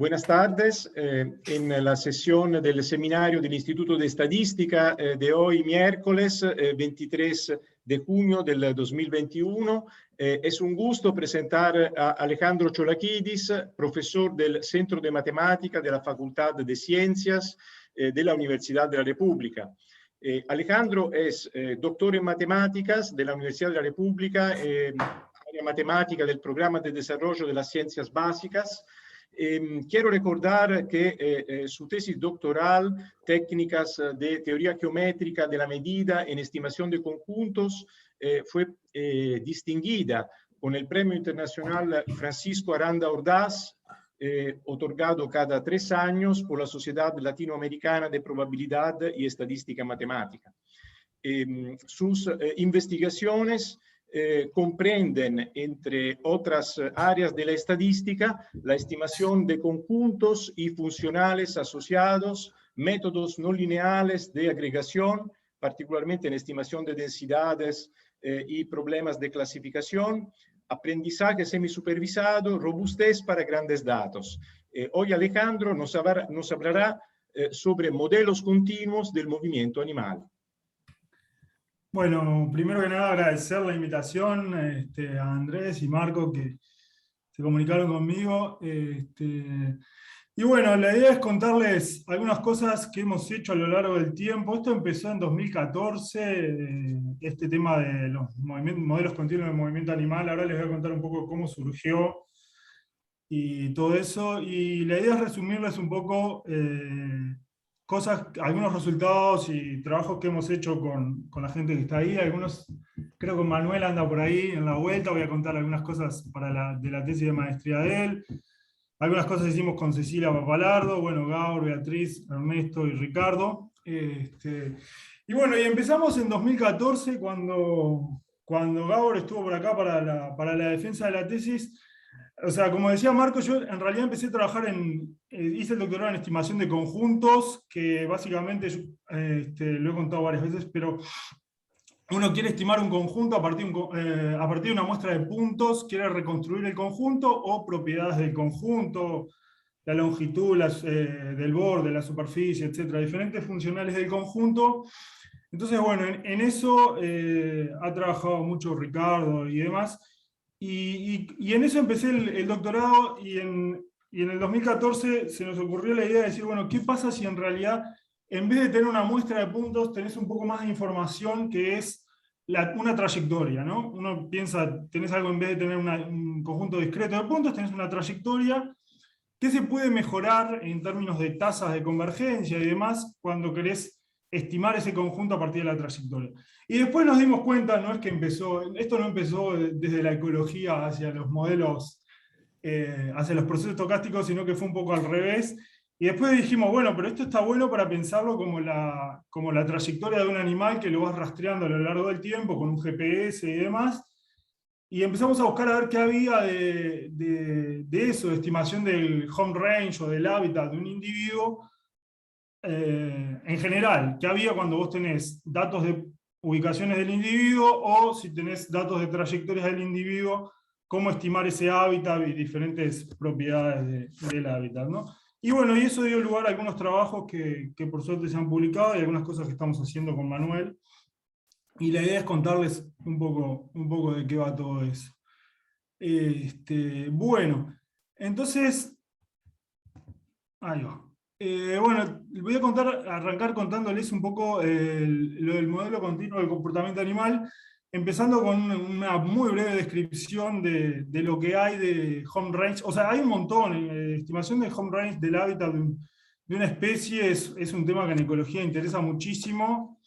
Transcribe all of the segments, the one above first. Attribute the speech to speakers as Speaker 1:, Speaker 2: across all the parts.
Speaker 1: Buenas tardes. En la sesión del seminario del Instituto de Estadística de hoy, miércoles 23 de junio del 2021, es un gusto presentar a Alejandro Cholakidis, profesor del Centro de Matemática de la Facultad de Ciencias de la Universidad de la República. Alejandro es doctor en matemáticas de la Universidad de la República, área matemática del Programa de Desarrollo de las Ciencias Básicas. Quiero recordar que su tesis doctoral, Técnicas de Teoría Geométrica de la Medida en Estimación de Conjuntos, fue distinguida con el Premio Internacional Francisco Aranda Ordaz, otorgado cada 3 años por la Sociedad Latinoamericana de Probabilidad y Estadística Matemática. Sus investigaciones comprenden, entre otras áreas de la estadística, la estimación de conjuntos y funcionales asociados, métodos no lineales de agregación, particularmente en estimación de densidades y problemas de clasificación, aprendizaje semisupervisado, robustez para grandes datos. Hoy Alejandro nos hablará sobre modelos continuos del movimiento animal.
Speaker 2: Bueno, primero que nada agradecer la invitación a Andrés y Marco que se comunicaron conmigo. Y bueno, la idea es contarles algunas cosas que hemos hecho a lo largo del tiempo. Esto empezó en 2014, este tema de los modelos continuos del movimiento animal. Ahora les voy a contar un poco cómo surgió y todo eso. Y la idea es resumirles un poco algunos resultados y trabajos que hemos hecho con la gente que está ahí. Algunos, creo que Manuel anda por ahí en la vuelta, voy a contar algunas cosas de la tesis de maestría de él. Algunas cosas hicimos con Cecilia Papalardo, bueno, Gaur, Beatriz, Ernesto y Ricardo. Y bueno, y empezamos en 2014 cuando Gaur estuvo por acá para la defensa de la tesis. O sea, como decía Marco, yo en realidad empecé a trabajar hice el doctorado en estimación de conjuntos, que básicamente, lo he contado varias veces, pero uno quiere estimar un conjunto a partir de una muestra de puntos, quiere reconstruir el conjunto o propiedades del conjunto, la longitud del borde, la superficie, etcétera, diferentes funcionales del conjunto. Entonces, bueno, en eso ha trabajado mucho Ricardo y demás. Y en eso empecé el doctorado y en el 2014 se nos ocurrió la idea de decir, bueno, ¿qué pasa si en realidad, en vez de tener una muestra de puntos, tenés un poco más de información que es una trayectoria, ¿no? Uno piensa, tenés algo en vez de tener un conjunto discreto de puntos, tenés una trayectoria que se puede mejorar en términos de tasas de convergencia y demás cuando querés estimar ese conjunto a partir de la trayectoria. Y después nos dimos cuenta, no es que esto no empezó desde la ecología hacia los modelos, hacia los procesos estocásticos, sino que fue un poco al revés. Y después dijimos, bueno, pero esto está bueno para pensarlo como la trayectoria de un animal que lo vas rastreando a lo largo del tiempo con un GPS y demás. Y empezamos a buscar a ver qué había de eso, de estimación del home range o del hábitat de un individuo, en general, qué había cuando vos tenés datos de ubicaciones del individuo o si tenés datos de trayectorias del individuo, cómo estimar ese hábitat y diferentes propiedades del hábitat, ¿no? Y bueno, y eso dio lugar a algunos trabajos que por suerte se han publicado y algunas cosas que estamos haciendo con Manuel. Y la idea es contarles un poco de qué va todo eso. Bueno, entonces, ahí va. Bueno, voy a arrancar contándoles un poco lo del modelo continuo del comportamiento animal, empezando con una muy breve descripción de lo que hay de home range. O sea, hay un montón. Estimación de home range del hábitat de una especie es un tema que en ecología interesa muchísimo.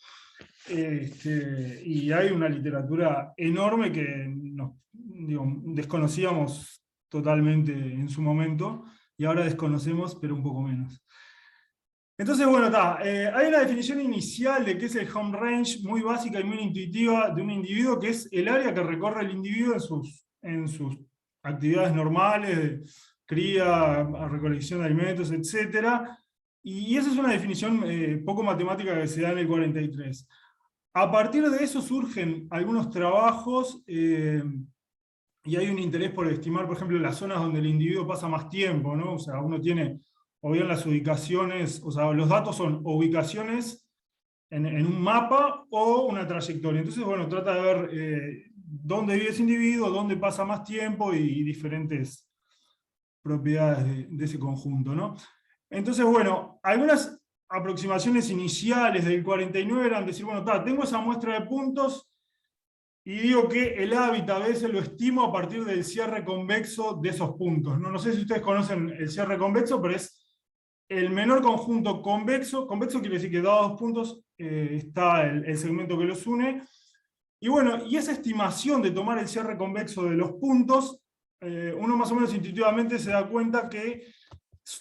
Speaker 2: Y hay una literatura enorme que desconocíamos totalmente en su momento, y ahora desconocemos, pero un poco menos. Entonces, bueno, hay una definición inicial de qué es el home range, muy básica y muy intuitiva, de un individuo, que es el área que recorre el individuo en sus actividades normales, de cría, recolección de alimentos, etc. Y esa es una definición poco matemática que se da en el 43. A partir de eso surgen algunos trabajos y hay un interés por estimar, por ejemplo, las zonas donde el individuo pasa más tiempo, ¿no? O sea, uno tiene, o bien las ubicaciones, o sea, los datos son ubicaciones en un mapa o una trayectoria. Entonces, bueno, trata de ver dónde vive ese individuo, dónde pasa más tiempo y diferentes propiedades de ese conjunto, ¿no? Entonces, bueno, algunas aproximaciones iniciales del 49 eran decir, bueno, tengo esa muestra de puntos y digo que el hábitat a veces lo estimo a partir del cierre convexo de esos puntos. No sé si ustedes conocen el cierre convexo, pero es el menor conjunto convexo. Convexo quiere decir que dados dos puntos está el segmento que los une. Y bueno, y esa estimación de tomar el cierre convexo de los puntos, uno más o menos intuitivamente se da cuenta que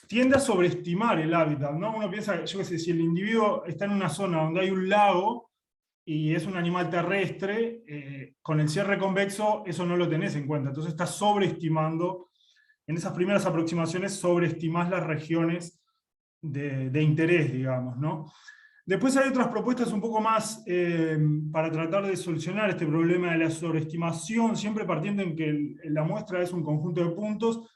Speaker 2: tiende a sobreestimar el hábitat, ¿no? Uno piensa, yo qué sé, si el individuo está en una zona donde hay un lago y es un animal terrestre, con el cierre convexo eso no lo tenés en cuenta, entonces estás sobreestimando, en esas primeras aproximaciones sobreestimás las regiones de interés, digamos, ¿no? Después hay otras propuestas un poco más para tratar de solucionar este problema de la sobreestimación, siempre partiendo en que la muestra es un conjunto de puntos,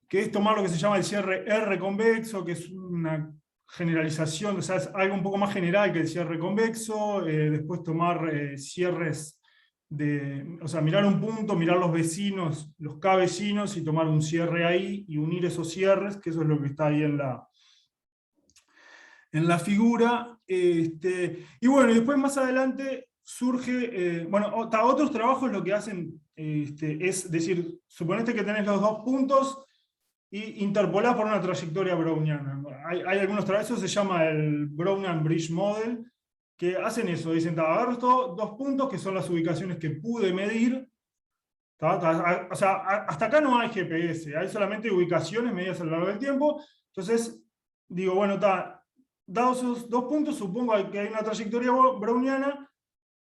Speaker 2: que es tomar lo que se llama el cierre R convexo, que es una generalización, o sea, es algo un poco más general que el cierre convexo, después tomar cierres o sea, mirar un punto, mirar los vecinos, los K vecinos, y tomar un cierre ahí, y unir esos cierres, que eso es lo que está ahí en la figura. Y bueno, y después más adelante surge, bueno, otros trabajos lo que hacen es decir, suponete que tenés los dos puntos, y interpolás por una trayectoria browniana. Hay algunos trabajos, se llama el Brownian Bridge Model, que hacen eso, dicen, agarro estos dos puntos, que son las ubicaciones que pude medir, o sea, hasta acá no hay GPS, hay solamente ubicaciones medidas a lo largo del tiempo, entonces digo, bueno, dados esos dos puntos, supongo que hay una trayectoria browniana,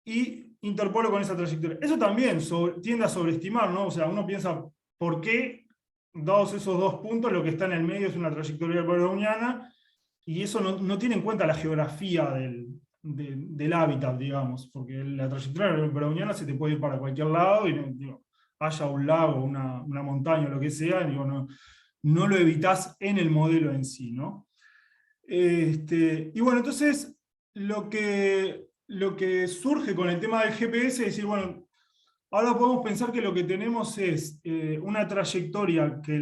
Speaker 2: y interpolo con esa trayectoria. Eso también tiende a sobreestimar, ¿no? O sea, uno piensa, ¿por qué dados esos dos puntos, lo que está en el medio es una trayectoria browniana, y eso no tiene en cuenta la geografía del hábitat, digamos, porque la trayectoria browniana se te puede ir para cualquier lado, y digo, haya un lago, una montaña, o lo que sea, digo, no lo evitás en el modelo en sí, ¿no? Y bueno, entonces, lo que surge con el tema del GPS es decir, bueno, ahora podemos pensar que lo que tenemos es una trayectoria que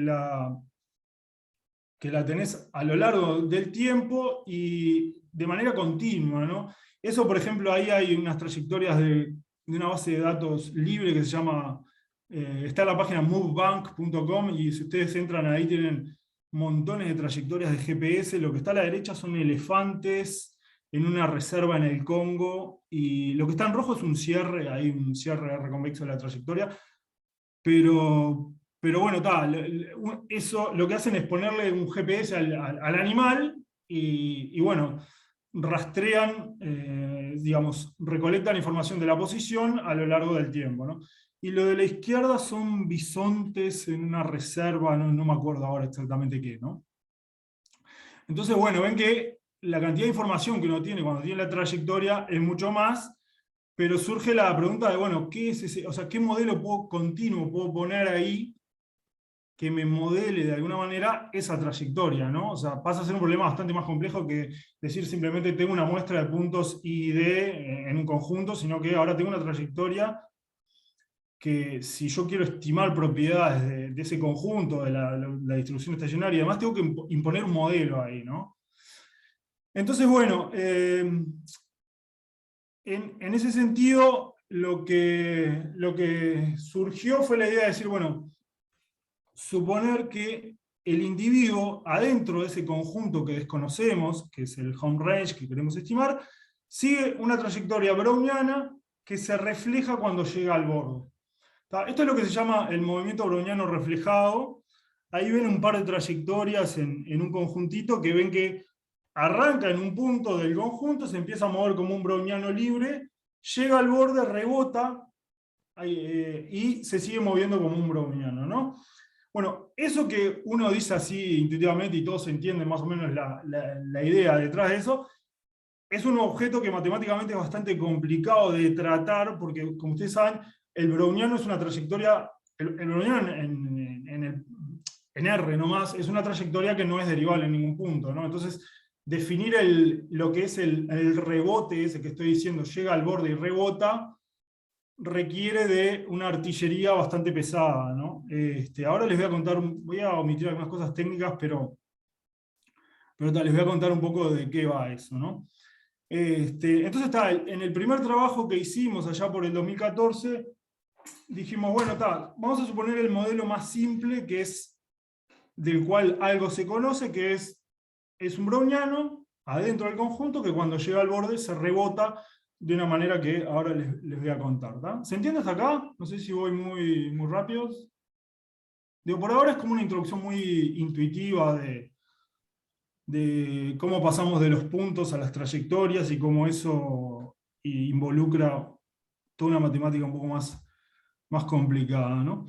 Speaker 2: la tenés a lo largo del tiempo y de manera continua, ¿no? Eso, por ejemplo, ahí hay unas trayectorias de una base de datos libre que se llama, está en la página movebank.com, y si ustedes entran ahí tienen montones de trayectorias de GPS. Lo que está a la derecha son elefantes en una reserva en el Congo, y lo que está en rojo es un cierre, hay un cierre R convexo de la trayectoria, pero bueno, eso lo que hacen es ponerle un GPS al animal, y bueno, rastrean, digamos, recolectan información de la posición a lo largo del tiempo, ¿no? Y lo de la izquierda son bisontes en una reserva, no me acuerdo ahora exactamente qué, ¿no? Entonces, bueno, ven que la cantidad de información que uno tiene cuando tiene la trayectoria es mucho más, pero surge la pregunta de, bueno, ¿qué es ese? O sea, ¿qué modelo continuo puedo poner ahí que me modele de alguna manera esa trayectoria, ¿no? O sea, pasa a ser un problema bastante más complejo que decir simplemente tengo una muestra de puntos I y D en un conjunto, sino que ahora tengo una trayectoria que, si yo quiero estimar propiedades de ese conjunto, de la distribución estacionaria y demás, tengo que imponer un modelo ahí, ¿no? Entonces, bueno, en ese sentido, lo que surgió fue la idea de decir, bueno, suponer que el individuo, adentro de ese conjunto que desconocemos, que es el home range que queremos estimar, sigue una trayectoria browniana que se refleja cuando llega al borde. Esto es lo que se llama el movimiento browniano reflejado. Ahí ven un par de trayectorias en un conjuntito que ven que arranca en un punto del conjunto, se empieza a mover como un browniano libre, llega al borde, rebota, y se sigue moviendo como un browniano, ¿no? Bueno, eso que uno dice así intuitivamente y todos entienden más o menos la idea detrás de eso, es un objeto que matemáticamente es bastante complicado de tratar, porque, como ustedes saben, el browniano es una trayectoria el browniano en R nomás es una trayectoria que no es derivable en ningún punto, ¿no? Entonces, definir lo que es el rebote, ese que estoy diciendo, llega al borde y rebota, requiere de una artillería bastante pesada, ¿no? Ahora les voy a contar, voy a omitir algunas cosas técnicas, pero les voy a contar un poco de qué va eso, ¿no? Entonces, en el primer trabajo que hicimos allá por el 2014, dijimos, bueno, vamos a suponer el modelo más simple, que es del cual algo se conoce, que es un browniano adentro del conjunto que cuando llega al borde se rebota de una manera que ahora les voy a contar. ¿Tá? ¿Se entiende hasta acá? No sé si voy muy rápido. Digo, por ahora es como una introducción muy intuitiva de cómo pasamos de los puntos a las trayectorias y cómo eso involucra toda una matemática un poco más complicada, ¿no?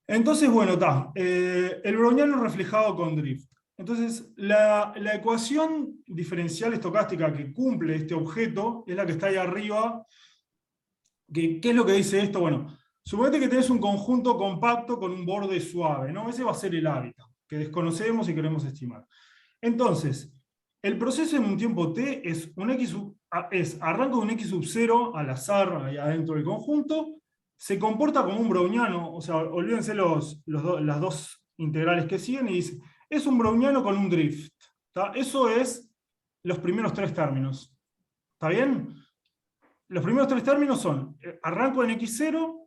Speaker 2: Entonces, bueno, el browniano reflejado con drift. Entonces, la ecuación diferencial estocástica que cumple este objeto es la que está ahí arriba. ¿Qué es lo que dice esto? Bueno, suponete que tenés un conjunto compacto con un borde suave, ¿no? Ese va a ser el hábitat, que desconocemos y queremos estimar. Entonces, el proceso en un tiempo t es arranca de un x sub 0 al azar ahí adentro del conjunto, se comporta como un browniano, o sea, olvídense las dos integrales que siguen, y dice, es un browniano con un drift. ¿Tá? Eso es los primeros tres términos. ¿Está bien? Los primeros tres términos son, arranco en x0,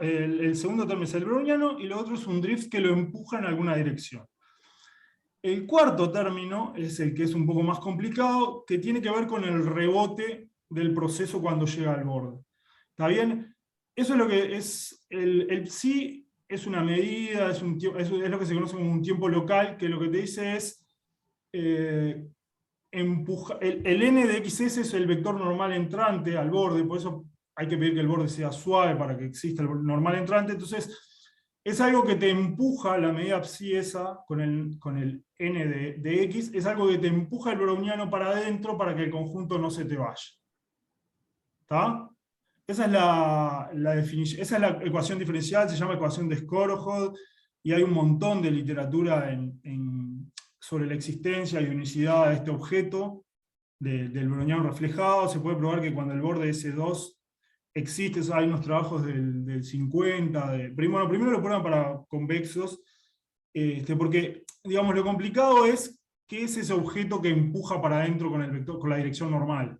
Speaker 2: el segundo término es el browniano, y lo otro es un drift que lo empuja en alguna dirección. El cuarto término es el que es un poco más complicado, que tiene que ver con el rebote del proceso cuando llega al borde. ¿Está bien? Eso es lo que es, el psi es una medida, es lo que se conoce como un tiempo local, que lo que te dice es, el n de xs es el vector normal entrante al borde, por eso hay que pedir que el borde sea suave para que exista el normal entrante, entonces es algo que te empuja, la medida psi esa, con el n de x, es algo que te empuja el browniano para adentro para que el conjunto no se te vaya. ¿Está? Esa es la definición, esa es la ecuación diferencial, se llama ecuación de Skorokhod, y hay un montón de literatura sobre la existencia y unicidad de este objeto, del browniano reflejado. Se puede probar que cuando el borde S2 existe, hay unos trabajos del 50, primero lo prueban para convexos, porque, digamos, lo complicado es qué es ese objeto que empuja para adentro con el vector, con la dirección normal.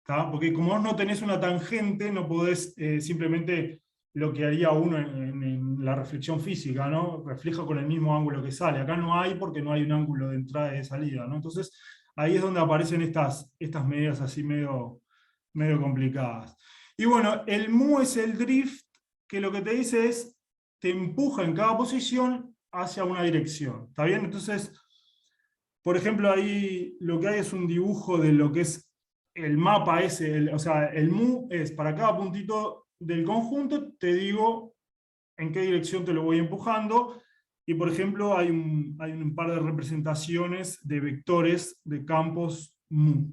Speaker 2: ¿Tá? Porque como vos no tenés una tangente, no podés simplemente lo que haría uno en la reflexión física, ¿no? Refleja con el mismo ángulo que sale. Acá no hay porque no hay un ángulo de entrada y de salida, ¿no? Entonces, ahí es donde aparecen estas medidas así medio complicadas. Y bueno, el mu es el drift, que lo que te dice es, te empuja en cada posición hacia una dirección. ¿Está bien? Entonces, por ejemplo, ahí lo que hay es un dibujo de lo que es el mapa ese, o sea, el mu es para cada puntito del conjunto, te digo en qué dirección te lo voy empujando, y por ejemplo hay un par de representaciones de vectores de campos mu.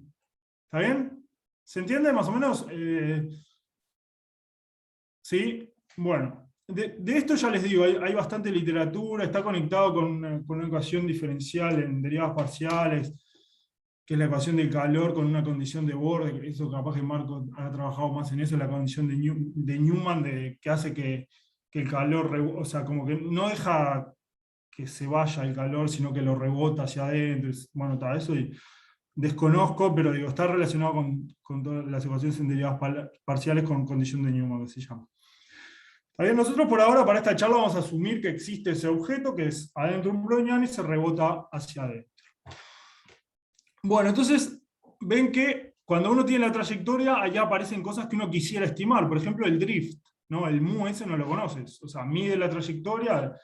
Speaker 2: ¿Está bien? ¿Se entiende más o menos? ¿Sí? Bueno, de esto ya les digo, hay bastante literatura, está conectado con una ecuación diferencial en derivadas parciales, que es la ecuación del calor con una condición de borde, que eso capaz que Marco ha trabajado más en eso, la condición de Newman, que hace que el calor, o sea, como que no deja que se vaya el calor, sino que lo rebota hacia adentro. Bueno, está eso y desconozco, pero digo, está relacionado con todas las ecuaciones en derivadas parciales con condición de Newman, que se llama. ¿Está bien? Nosotros por ahora, para esta charla, vamos a asumir que existe ese objeto, que es adentro un browniano y se rebota hacia adentro. Bueno, entonces ven que cuando uno tiene la trayectoria, allá aparecen cosas que uno quisiera estimar. Por ejemplo, el drift, ¿no? El mu ese no lo conoces. O sea, mide la trayectoria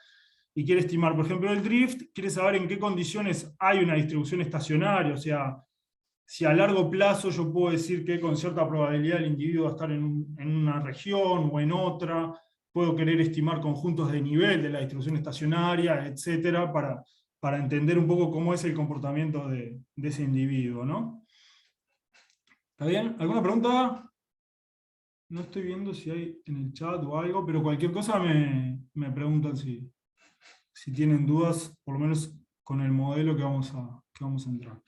Speaker 2: y quiere estimar. Por ejemplo, el drift quiere saber en qué condiciones hay una distribución estacionaria. O sea, si a largo plazo yo puedo decir que con cierta probabilidad el individuo va a estar en una región o en otra. Puedo querer estimar conjuntos de nivel de la distribución estacionaria, etcétera, para entender un poco cómo es el comportamiento de ese individuo, ¿no? ¿Está bien? ¿Alguna pregunta? No estoy viendo si hay en el chat o algo, pero cualquier cosa me preguntan si tienen dudas, por lo menos con el modelo que vamos a entrar.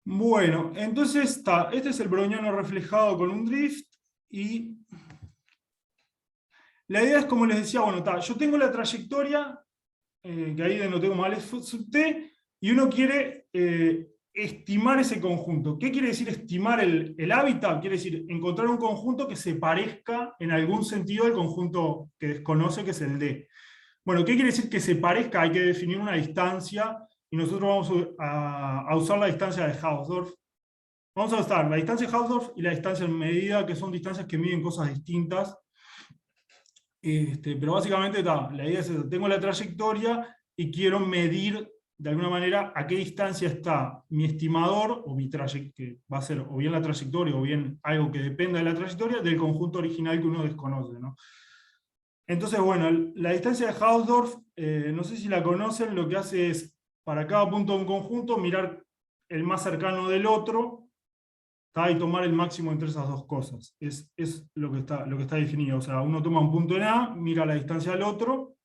Speaker 2: Bueno, entonces está. Este es el browniano reflejado con un drift y la idea es, como les decía, bueno, yo tengo la trayectoria, que ahí denoté como Aleph sub t, y uno quiere estimar ese conjunto. ¿Qué quiere decir estimar el hábitat? Quiere decir encontrar un conjunto que se parezca en algún sentido al conjunto que desconoce, que es el D. Bueno, ¿qué quiere decir que se parezca? Hay que definir una distancia, y nosotros vamos a usar la distancia de Hausdorff. Vamos a usar la distancia de Hausdorff y la distancia en medida, que son distancias que miden cosas distintas. Pero básicamente la idea es eso. Tengo la trayectoria y quiero medir de alguna manera a qué distancia está mi estimador, o mi trayectoria, que va a ser o bien la trayectoria o bien algo que dependa de la trayectoria, del conjunto original que uno desconoce, ¿no? Entonces, bueno, la distancia de Hausdorff, no sé si la conocen, lo que hace es, para cada punto de un conjunto, mirar el más cercano del otro, y tomar el máximo entre esas dos cosas. Es lo que está definido. O sea, uno toma un punto en A, mira la distancia al otro,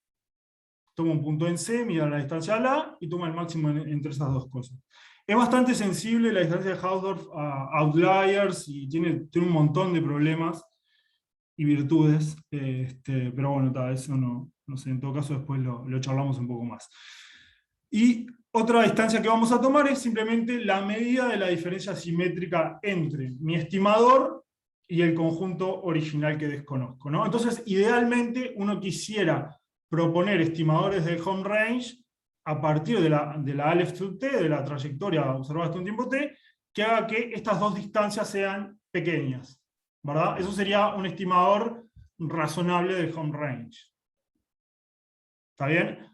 Speaker 2: toma un punto en C, mira la distancia al A, y toma el máximo entre esas dos cosas. Es bastante sensible la distancia de Hausdorff a outliers, y tiene un montón de problemas y virtudes, pero bueno, eso no sé, en todo caso después lo charlamos un poco más. Y otra distancia que vamos a tomar es simplemente la medida de la diferencia simétrica entre mi estimador y el conjunto original que desconozco, ¿no? Entonces, idealmente, uno quisiera proponer estimadores del home range a partir de la Aleph sub t, de la trayectoria observada hasta un tiempo t, que haga que estas dos distancias sean pequeñas, ¿verdad? Eso sería un estimador razonable del home range. ¿Está bien?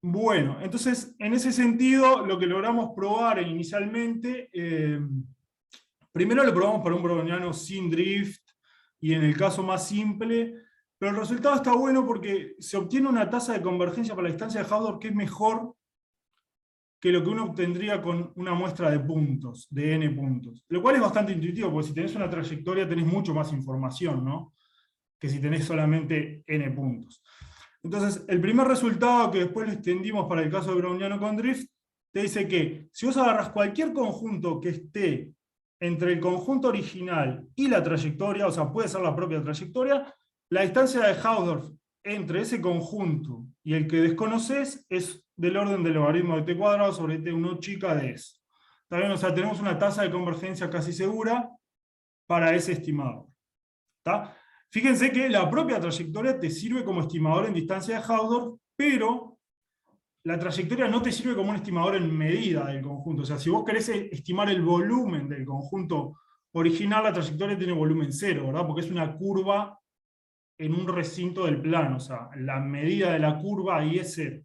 Speaker 2: Bueno, entonces, en ese sentido, lo que logramos probar inicialmente, primero lo probamos para un browniano sin drift, y en el caso más simple, pero el resultado está bueno porque se obtiene una tasa de convergencia para la distancia de Hausdorff que es mejor que lo que uno obtendría con una muestra de puntos, de n puntos. Lo cual es bastante intuitivo, porque si tenés una trayectoria tenés mucho más información, ¿no?, que si tenés solamente n puntos. Entonces, el primer resultado, que después lo extendimos para el caso de browniano con drift, te dice que si vos agarras cualquier conjunto que esté entre el conjunto original y la trayectoria, o sea, puede ser la propia trayectoria, la distancia de Hausdorff entre ese conjunto y el que desconoces es del orden del logaritmo de t cuadrado sobre t1 chica de eso. ¿Está bien? O sea, tenemos una tasa de convergencia casi segura para ese estimador. ¿Está? Fíjense que la propia trayectoria te sirve como estimador en distancia de Hausdorff, pero la trayectoria no te sirve como un estimador en medida del conjunto. O sea, si vos querés estimar el volumen del conjunto original, la trayectoria tiene volumen cero, ¿verdad? Porque es una curva en un recinto del plano. O sea, la medida de la curva ahí es cero.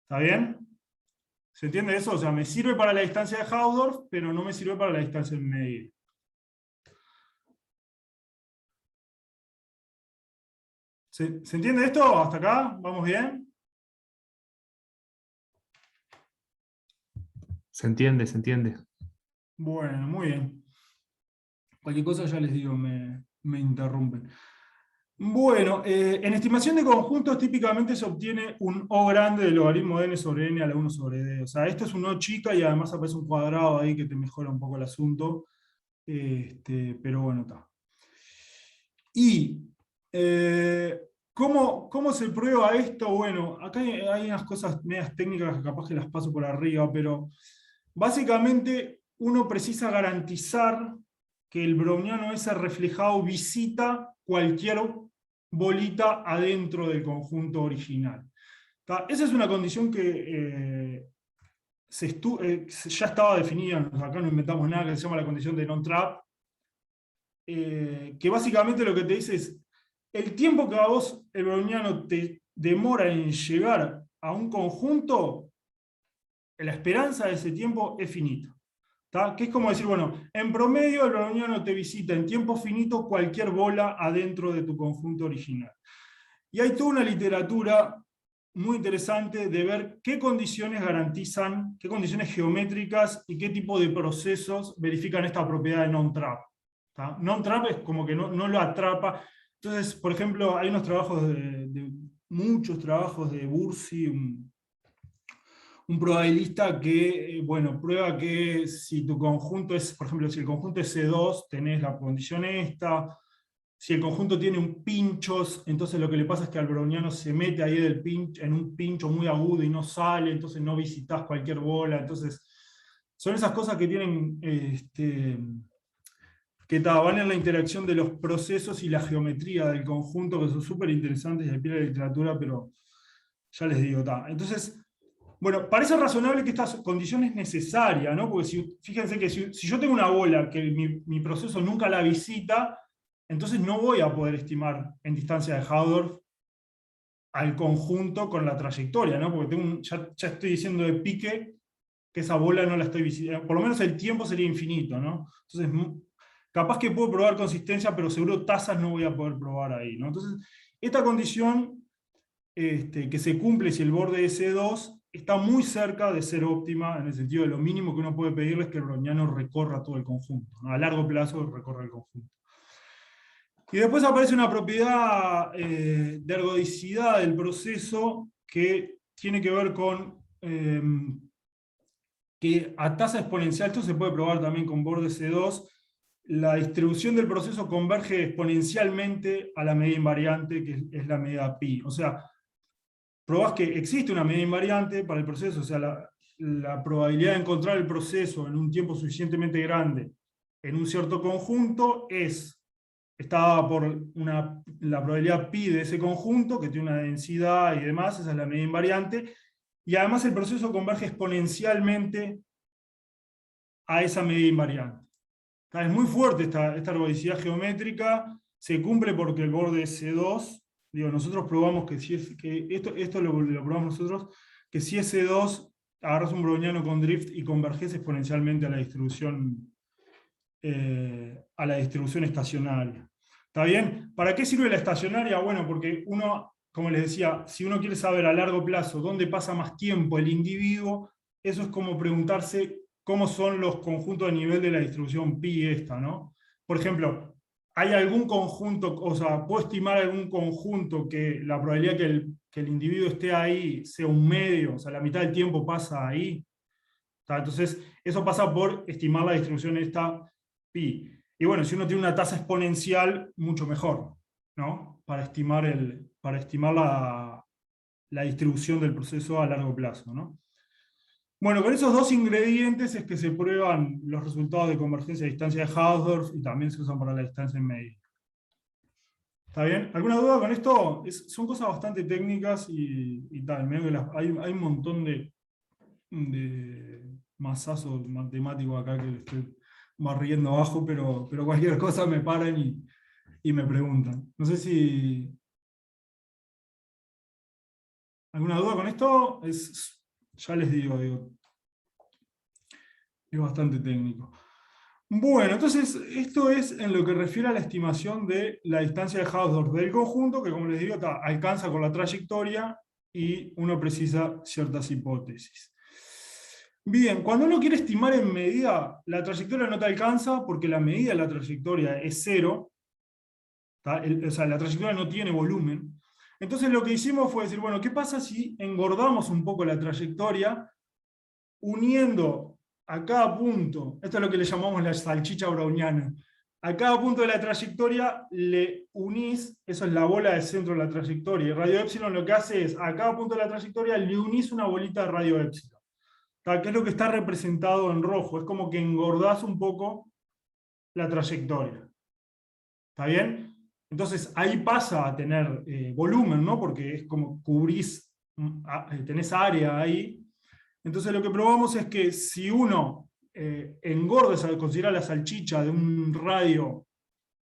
Speaker 2: ¿Está bien? ¿Se entiende eso? O sea, me sirve para la distancia de Hausdorff, pero no me sirve para la distancia en medida. ¿Se entiende esto? ¿Hasta acá? ¿Vamos bien?
Speaker 3: Se entiende, se entiende.
Speaker 2: Bueno, muy bien. Cualquier cosa ya les digo, me interrumpen. Bueno, en estimación de conjuntos típicamente se obtiene un O grande del logaritmo de n sobre n a la 1 sobre d. O sea, esto es un O chica y además aparece un cuadrado ahí que te mejora un poco el asunto. Pero bueno, está. Y, ¿cómo se prueba esto? Bueno, acá hay unas cosas medias técnicas que capaz que las paso por arriba, pero básicamente uno precisa garantizar que el browniano ese reflejado visita cualquier bolita adentro del conjunto original. Esa es una condición que ya estaba definida, acá no inventamos nada, que se llama la condición de non-trap, que básicamente lo que te dice es, el tiempo que a vos, el browniano, te demora en llegar a un conjunto, la esperanza de ese tiempo es finita. Que es como decir, bueno, en promedio el browniano te visita en tiempo finito cualquier bola adentro de tu conjunto original. Y hay toda una literatura muy interesante de ver qué condiciones garantizan, qué condiciones geométricas y qué tipo de procesos verifican esta propiedad de non-trap. ¿tá? Non-trap es como que no lo atrapa. Entonces, por ejemplo, hay unos trabajos muchos trabajos de Bursi, un probabilista que, bueno, prueba que si tu conjunto es, por ejemplo, si el conjunto es C2, tenés la condición esta. Si el conjunto tiene un pinchos, entonces lo que le pasa es que al browniano se mete ahí en un pincho muy agudo y no sale, entonces no visitas cualquier bola. Entonces, son esas cosas que tienen, que van en la interacción de los procesos y la geometría del conjunto, que son súper interesantes y hay pila de literatura, pero ya les digo, está. Entonces, bueno, parece razonable que esta condición es necesaria, ¿no? Porque fíjense que si yo tengo una bola que mi proceso nunca la visita, entonces no voy a poder estimar en distancia de Hausdorff al conjunto con la trayectoria, ¿no? Porque ya estoy diciendo de pique que esa bola no la estoy visitando. Por lo menos el tiempo sería infinito, ¿no? Entonces, capaz que puedo probar consistencia, pero seguro tasas no voy a poder probar ahí, ¿no? Entonces, esta condición que se cumple si el borde es C2 está muy cerca de ser óptima, en el sentido de lo mínimo que uno puede pedirle es que el browniano recorra todo el conjunto, ¿no? A largo plazo recorra el conjunto. Y después aparece una propiedad de ergodicidad del proceso que tiene que ver con que a tasa exponencial, esto se puede probar también con borde C2, la distribución del proceso converge exponencialmente a la medida invariante, que es la medida pi. O sea, probás que existe una medida invariante para el proceso, o sea, la probabilidad de encontrar el proceso en un tiempo suficientemente grande en un cierto conjunto está dada por la probabilidad pi de ese conjunto, que tiene una densidad y demás, esa es la medida invariante, y además el proceso converge exponencialmente a esa medida invariante. Es muy fuerte esta ergodicidad geométrica, se cumple porque el borde es C2, digo, nosotros probamos que si es, que esto lo probamos nosotros, que si es C2, agarras un browniano con drift y converges exponencialmente a la distribución estacionaria. ¿Está bien? ¿Para qué sirve la estacionaria? Bueno, porque uno, como les decía, si uno quiere saber a largo plazo dónde pasa más tiempo el individuo, eso es como preguntarse cómo son los conjuntos a nivel de la distribución pi esta, ¿no? Por ejemplo, ¿hay algún conjunto, o sea, puedo estimar algún conjunto que la probabilidad que el individuo esté ahí sea un medio, o sea, la mitad del tiempo pasa ahí? Entonces, eso pasa por estimar la distribución esta pi. Y bueno, si uno tiene una tasa exponencial, mucho mejor, ¿no? Para estimar la distribución del proceso a largo plazo, ¿no? Bueno, con esos dos ingredientes es que se prueban los resultados de convergencia de distancia de Hausdorff y también se usan para la distancia en medio. ¿Está bien? ¿Alguna duda con esto? Son cosas bastante técnicas y tal. Hay un montón de masazo matemático acá que le estoy barriendo abajo, pero cualquier cosa me paran y me preguntan. No sé si... ¿Alguna duda con esto? Ya les digo, es bastante técnico. Bueno, entonces esto es en lo que refiere a la estimación de la distancia de Hausdorff del conjunto, que como les digo, alcanza con la trayectoria y uno precisa ciertas hipótesis. Bien, cuando uno quiere estimar en medida, la trayectoria no te alcanza porque la medida de la trayectoria es cero, o sea, la trayectoria no tiene volumen. Entonces lo que hicimos fue decir, bueno, ¿qué pasa si engordamos un poco la trayectoria uniendo a cada punto, esto es lo que le llamamos la salchicha browniana, a cada punto de la trayectoria le unís, eso es la bola de centro de la trayectoria, y radio epsilon lo que hace es, a cada punto de la trayectoria le unís una bolita de radio epsilon, que es lo que está representado en rojo, es como que engordás un poco la trayectoria. ¿Está bien? Entonces ahí pasa a tener volumen, ¿no? Porque es como cubrís, tenés área ahí. Entonces lo que probamos es que si uno engorda, considera la salchicha de un radio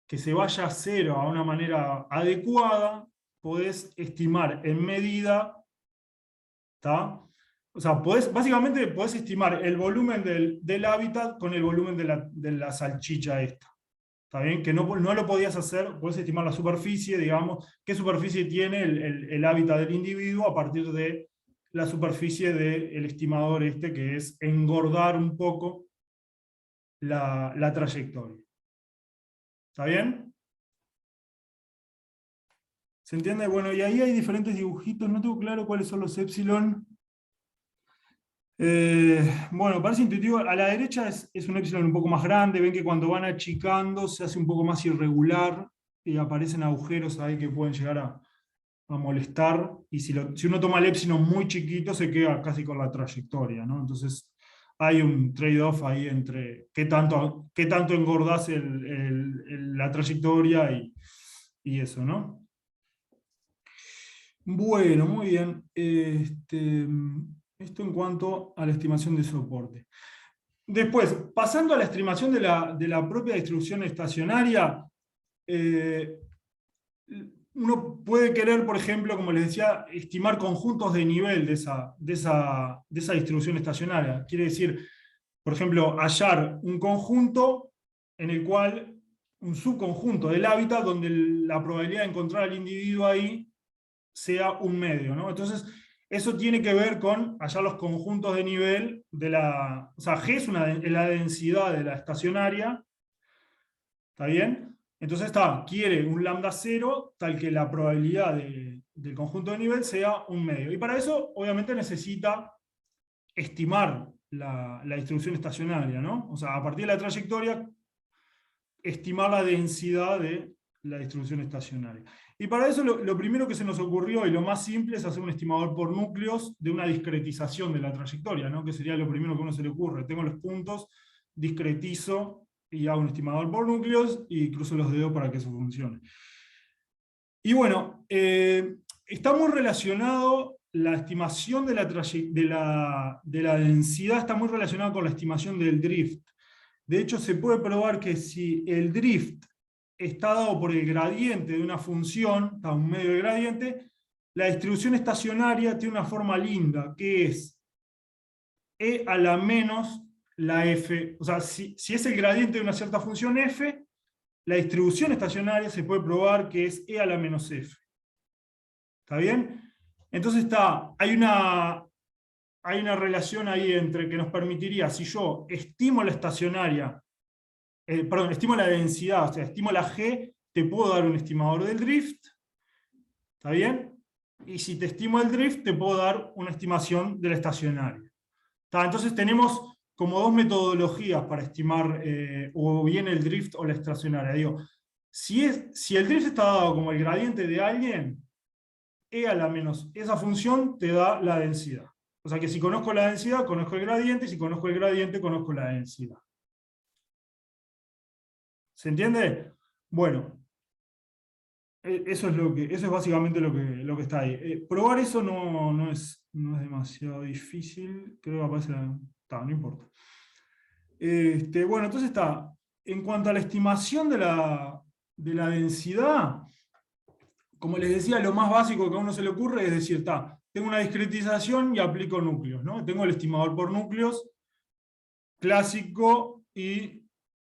Speaker 2: que se vaya a cero a una manera adecuada, podés estimar en medida, ¿está? O sea, básicamente podés estimar el volumen del hábitat con el volumen de la salchicha esta. ¿Está bien? Que no lo podías hacer, podés estimar la superficie, digamos, qué superficie tiene el hábitat del individuo a partir de la superficie del estimador este, que es engordar un poco la trayectoria. ¿Está bien? ¿Se entiende? Bueno, y ahí hay diferentes dibujitos, no tengo claro cuáles son los épsilon. Bueno, parece intuitivo. A la derecha es un épsilon un poco más grande. Ven que cuando van achicando se hace un poco más irregular y aparecen agujeros ahí que pueden llegar a molestar. Y si uno toma el épsilon muy chiquito, se queda casi con la trayectoria, ¿no? Entonces hay un trade-off ahí entre qué tanto engordás la trayectoria y eso, ¿no? Bueno, muy bien. Esto en cuanto a la estimación de soporte. Después, pasando a la estimación de la propia distribución estacionaria, uno puede querer, por ejemplo, como les decía, estimar conjuntos de nivel de esa distribución estacionaria. Quiere decir, por ejemplo, hallar un conjunto en el cual, un subconjunto del hábitat, donde la probabilidad de encontrar al individuo ahí sea un medio, ¿no? Entonces, eso tiene que ver con hallar los conjuntos de nivel de la... O sea, G es la densidad de la estacionaria, ¿está bien? Entonces quiere un lambda cero tal que la probabilidad del conjunto de nivel sea un medio. Y para eso, obviamente, necesita estimar la distribución estacionaria, ¿no? O sea, a partir de la trayectoria, estimar la densidad de la distribución estacionaria. Y para eso lo primero que se nos ocurrió, y lo más simple, es hacer un estimador por núcleos de una discretización de la trayectoria, ¿no? Que sería lo primero que a uno se le ocurre. Tengo los puntos, discretizo y hago un estimador por núcleos y cruzo los dedos para que eso funcione. Y bueno, está muy relacionado la estimación de la densidad, está muy relacionado con la estimación del drift. De hecho, se puede probar que si el drift está dado por el gradiente de una función, está un medio de gradiente, la distribución estacionaria tiene una forma linda, que es e a la menos la f. O sea, si es el gradiente de una cierta función f, la distribución estacionaria se puede probar que es e a la menos f. ¿Está bien? Entonces hay una relación ahí entre que nos permitiría, si yo estimo la estacionaria, estimo la densidad, o sea, estimo la G, te puedo dar un estimador del drift, ¿está bien? Y si te estimo el drift, te puedo dar una estimación de la estacionaria. Entonces tenemos como dos metodologías para estimar o bien el drift o la estacionaria. Digo, si el drift está dado como el gradiente de alguien, E a la menos esa función te da la densidad. O sea que si conozco la densidad, conozco el gradiente, y si conozco el gradiente, conozco la densidad. ¿Se entiende? Bueno, eso es básicamente lo que está ahí. Probar eso no es demasiado difícil, creo que aparece, no importa. Bueno, entonces en cuanto a la estimación de la densidad, como les decía, lo más básico que a uno se le ocurre es decir, tengo una discretización y aplico núcleos, ¿no? Tengo el estimador por núcleos clásico y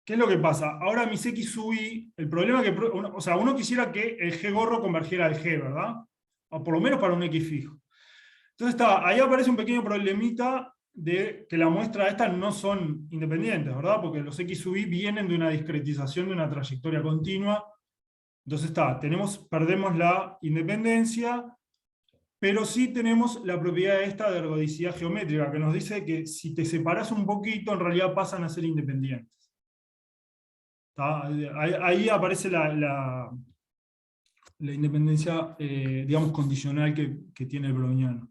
Speaker 2: ¿qué es lo que pasa? Ahora mis X sub I, el problema es que, o sea, uno quisiera que el G gorro convergiera al G, ¿verdad? O por lo menos para un X fijo. Entonces ahí aparece un pequeño problemita de que la muestra estas no son independientes, ¿verdad? Porque los X sub I vienen de una discretización de una trayectoria continua. Entonces perdemos la independencia, pero sí tenemos la propiedad esta de ergodicidad geométrica, que nos dice que si te separas un poquito, en realidad pasan a ser independientes. Ahí aparece la independencia, digamos, condicional que tiene el browniano.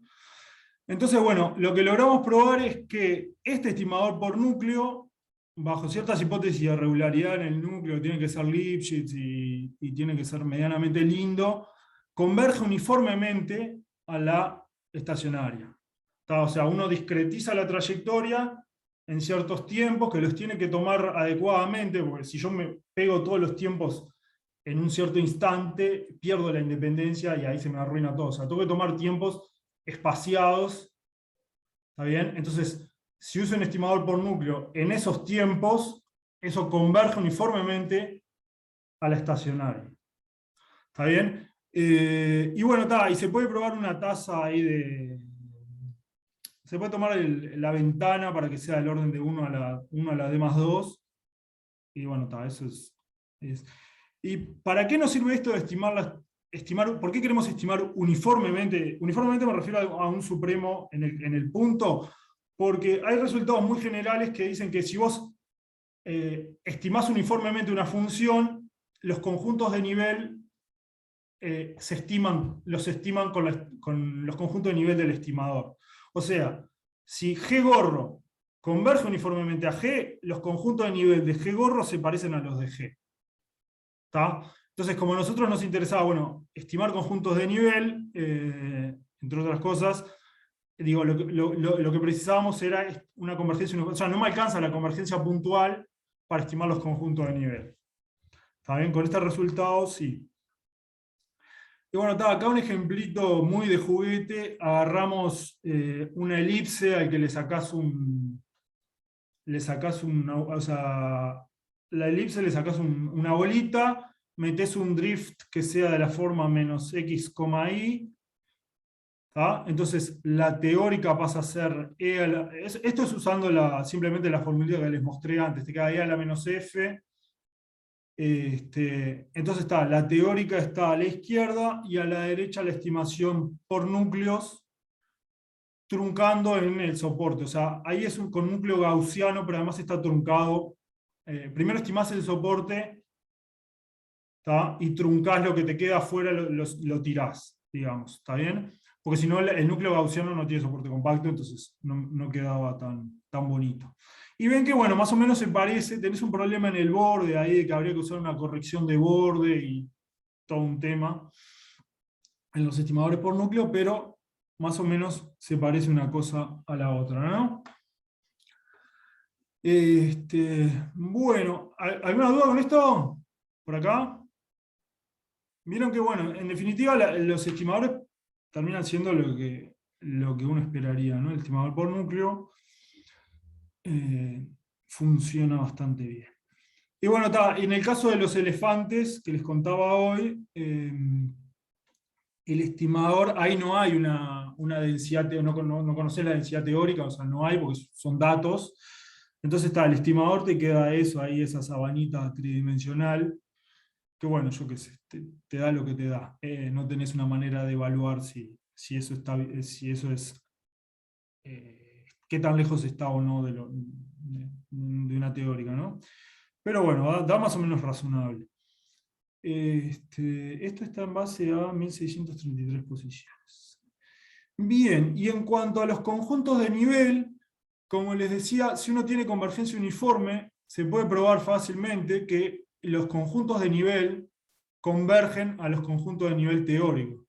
Speaker 2: Entonces, bueno, lo que logramos probar es que este estimador por núcleo, bajo ciertas hipótesis de regularidad en el núcleo, tiene que ser Lipschitz y tiene que ser medianamente lindo, converge uniformemente a la estacionaria. O sea, uno discretiza la trayectoria en ciertos tiempos que los tiene que tomar adecuadamente, porque si yo me pego todos los tiempos en un cierto instante, pierdo la independencia y ahí se me arruina todo. O sea, tengo que tomar tiempos espaciados, ¿está bien? Entonces, si uso un estimador por núcleo en esos tiempos, eso converge uniformemente a la estacionaria. ¿Está bien? Y bueno, y se puede probar una tasa ahí se puede tomar la ventana para que sea del orden de 1 a la D más 2. Y bueno, eso es ¿Y para qué nos sirve esto de estimar? ¿Por qué queremos estimar uniformemente? Uniformemente me refiero a un supremo en el punto, porque hay resultados muy generales que dicen que si vos estimás uniformemente una función, los conjuntos de nivel los estiman con los conjuntos de nivel del estimador. O sea, si G gorro converge uniformemente a G, los conjuntos de nivel de G gorro se parecen a los de G. ¿Tá? Entonces, como a nosotros nos interesaba, bueno, estimar conjuntos de nivel, entre otras cosas, digo, lo que precisábamos era una convergencia, o sea, no me alcanza la convergencia puntual para estimar los conjuntos de nivel. ¿Está bien? Con este resultado, sí. Y bueno, está acá un ejemplito muy de juguete. Agarramos una elipse al que le sacás o sea, la elipse le sacás una bolita, metés un drift que sea de la forma menos x, y. ¿Tá? Entonces la teórica pasa a ser esto es usando simplemente la formulita que les mostré antes, te queda e a la menos f. Entonces la teórica está a la izquierda y a la derecha la estimación por núcleos truncando en el soporte. O sea, ahí es con núcleo gaussiano, pero además está truncado. Primero estimás el soporte, ¿tá? Y truncás lo que te queda afuera, lo tirás, digamos. ¿Está bien? Porque si no, el núcleo gaussiano no tiene soporte compacto, entonces no quedaba tan bonito. Y ven que, bueno, más o menos se parece, tenés un problema en el borde, ahí de que habría que usar una corrección de borde y todo un tema en los estimadores por núcleo, pero más o menos se parece una cosa a la otra, ¿no? Bueno, ¿alguna duda con esto? ¿Por acá? Vieron que, bueno, en definitiva los estimadores terminan siendo lo que uno esperaría, ¿no? El estimador por núcleo funciona bastante bien. Y bueno, en el caso de los elefantes, que les contaba hoy, el estimador, ahí no hay una densidad, no conocés la densidad teórica, o sea, no hay, porque son datos. Entonces el estimador te queda eso, ahí esa sabanita tridimensional, que bueno, yo qué sé, te da lo que te da. No tenés una manera de evaluar si eso es qué tan lejos está o no de una teórica, ¿no? Pero bueno, da más o menos razonable. Esto está en base a 1633 posiciones. Bien, y en cuanto a los conjuntos de nivel, como les decía, si uno tiene convergencia uniforme, se puede probar fácilmente que los conjuntos de nivel convergen a los conjuntos de nivel teórico.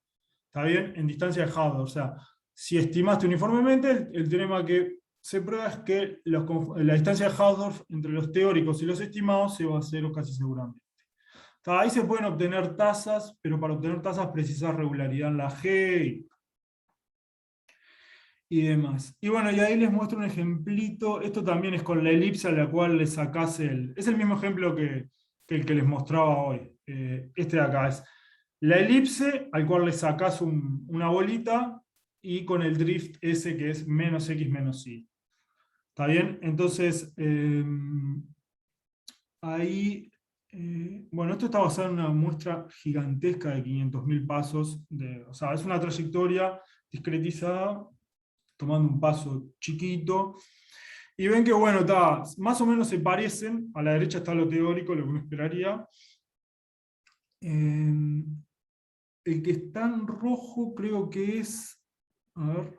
Speaker 2: ¿Está bien? En distancia de Hausdorff. O sea, si estimaste uniformemente, el teorema que se prueba es que la distancia de Hausdorff entre los teóricos y los estimados se va a cero casi seguramente. Ahí se pueden obtener tasas, pero para obtener tasas precisas regularidad en la G y demás. Y bueno, y ahí les muestro un ejemplito. Esto también es con la elipse a la cual le sacás es el mismo ejemplo que el que les mostraba hoy. Este de acá es la elipse al cual le sacás una bolita y con el drift ese que es menos x menos y. ¿Está bien? Entonces, ahí, bueno, esto está basado en una muestra gigantesca de 500.000 pasos. O sea, es una trayectoria discretizada, tomando un paso chiquito. Y ven que, bueno, más o menos se parecen. A la derecha está lo teórico, lo que uno esperaría. El que está en rojo creo que es... A ver...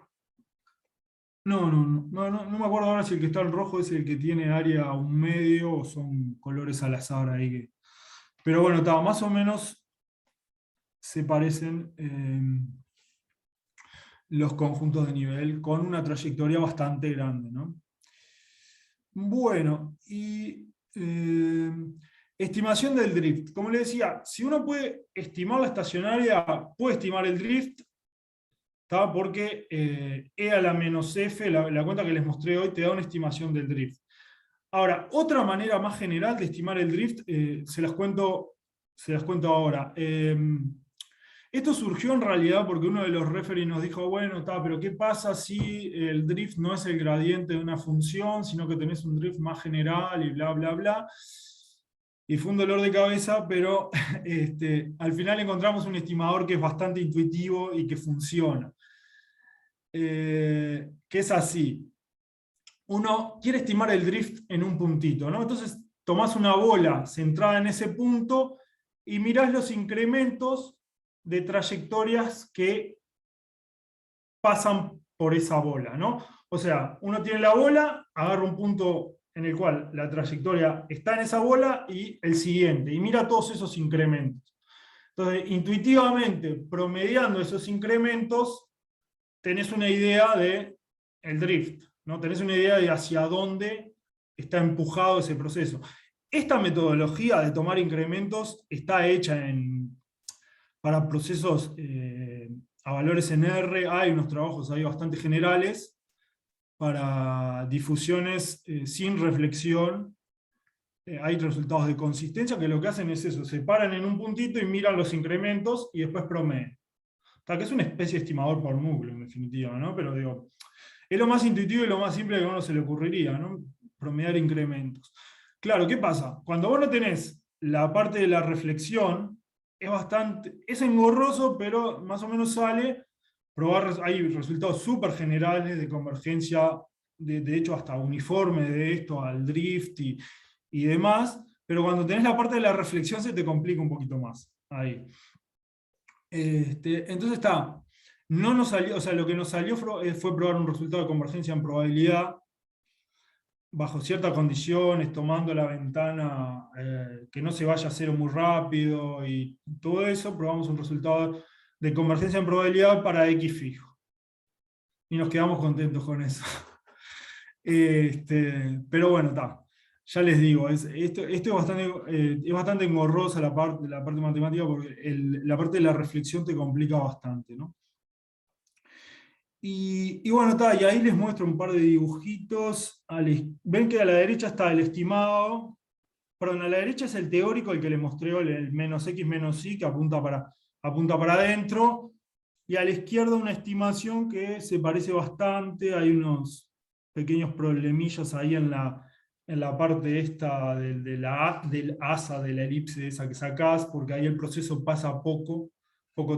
Speaker 2: No me acuerdo ahora si el que está en rojo es el que tiene área a un medio o son colores al azar ahí. Pero bueno, más o menos se parecen los conjuntos de nivel con una trayectoria bastante grande, ¿no? Bueno, y estimación del drift. Como les decía, si uno puede estimar la estacionaria, puede estimar el drift, ¿tá? Porque E a la menos F, la cuenta que les mostré hoy, te da una estimación del drift. Ahora, otra manera más general de estimar el drift, se las cuento ahora. Esto surgió en realidad porque uno de los referees nos dijo, bueno, pero ¿qué pasa si el drift no es el gradiente de una función, sino que tenés un drift más general y bla, bla, bla? y fue un dolor de cabeza, pero al final encontramos un estimador que es bastante intuitivo y que funciona. Que es así. Uno quiere estimar el drift en un puntito, ¿no? Entonces tomás una bola centrada en ese punto y mirás los incrementos de trayectorias que pasan por esa bola, ¿no? O sea, uno tiene la bola, agarra un punto en el cual la trayectoria está en esa bola y el siguiente, y mira todos esos incrementos. Entonces, intuitivamente, promediando esos incrementos, tenés una idea de el drift, ¿no? Tenés una idea de hacia dónde está empujado ese proceso. Esta metodología de tomar incrementos está hecha para procesos a valores en R. Hay unos trabajos ahí bastante generales para difusiones sin reflexión. Hay resultados de consistencia que lo que hacen es eso, se paran en un puntito y miran los incrementos y después promedian. Que es una especie de estimador por núcleo, en definitiva, ¿no? Pero digo, es lo más intuitivo y lo más simple que a uno se le ocurriría, ¿no? Promediar incrementos. Claro, ¿qué pasa? Cuando vos no tenés la parte de la reflexión, es engorroso, pero más o menos sale. Hay resultados súper generales de convergencia, de hecho hasta uniforme de esto al drift y demás, pero cuando tenés la parte de la reflexión se te complica un poquito más. Ahí. Entonces está, no nos salió, o sea, lo que nos salió fue probar un resultado de convergencia en probabilidad bajo ciertas condiciones, tomando la ventana que no se vaya a cero muy rápido y todo eso, probamos un resultado de convergencia en probabilidad para X fijo. Y nos quedamos contentos con eso. Pero bueno, está. Ya les digo, esto es bastante engorrosa la parte matemática porque la parte de la reflexión te complica bastante, ¿no? Y bueno, y ahí les muestro un par de dibujitos. Ven que a la derecha está el estimado, perdón, a la derecha es el teórico, el que les mostré, el menos x menos y, que apunta para adentro, y a la izquierda una estimación que se parece bastante. Hay unos pequeños problemillas ahí en la parte esta del asa, de la elipse esa que sacás, porque ahí el proceso pasa poco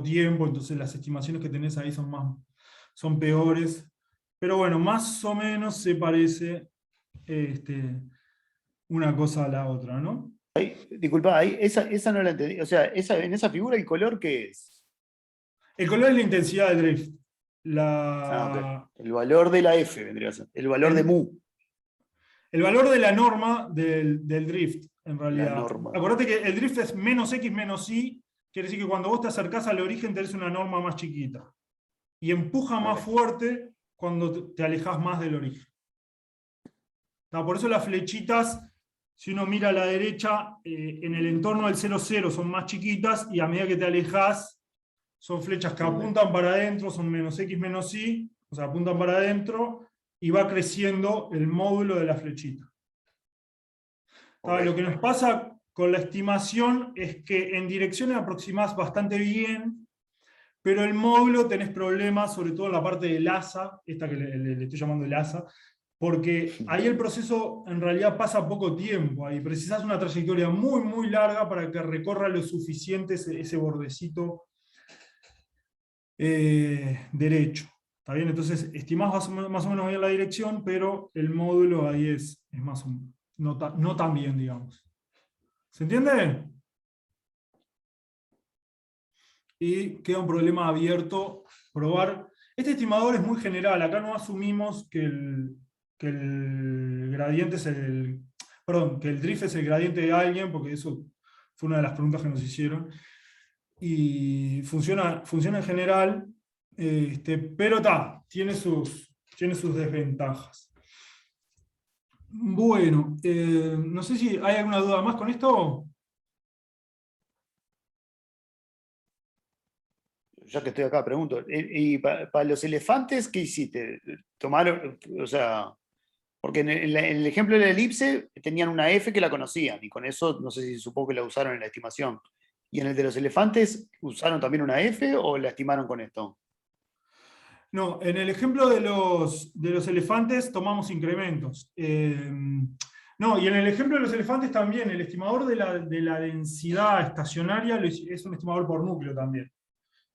Speaker 2: tiempo, entonces las estimaciones que tenés ahí son peores. Pero bueno, más o menos se parece una cosa a la otra, ¿no?
Speaker 3: Disculpa, esa no la entendí. O sea, en esa figura el color, ¿qué es?
Speaker 2: El color es la intensidad del drift.
Speaker 3: Okay. El valor de la F vendría a ser. El valor de mu.
Speaker 2: El valor de la norma del drift, en realidad.
Speaker 3: La norma.
Speaker 2: Acordate que el drift es menos x menos y, quiere decir que cuando vos te acercás al origen tenés una norma más chiquita. Y empuja más fuerte cuando te alejás más del origen. Por eso las flechitas, si uno mira a la derecha, en el entorno del 0,0 son más chiquitas, y a medida que te alejás, son flechas que apuntan para adentro, son menos x menos y, o sea, apuntan para adentro, y va creciendo el módulo de la flechita. Lo que nos pasa con la estimación es que en direcciones aproximás bastante bien, pero el módulo tenés problemas, sobre todo en la parte del asa, esta que le estoy llamando el asa, porque ahí el proceso en realidad pasa poco tiempo, ahí precisás una trayectoria muy, muy larga para que recorra lo suficiente ese bordecito derecho. ¿Está bien? Entonces estimás más o menos bien la dirección, pero el módulo ahí es más o menos, no tan bien, digamos. ¿Se entiende? Y queda un problema abierto, probar. Este estimador es muy general, acá no asumimos que el gradiente es que el drift es el gradiente de alguien, porque eso fue una de las preguntas que nos hicieron. Y funciona en general, pero tiene sus desventajas. Bueno, no sé si hay alguna duda más con esto.
Speaker 3: Ya que estoy acá, pregunto. ¿Y para los elefantes qué hiciste? ¿Tomaron, o sea, porque en el ejemplo de la elipse tenían una F que la conocían, y con eso no sé si supongo que la usaron en la estimación. ¿Y en el de los elefantes usaron también una F o la estimaron con esto?
Speaker 2: No, en el ejemplo de los elefantes tomamos incrementos. No, y en el ejemplo de los elefantes también, el estimador de la densidad estacionaria es un estimador por núcleo también.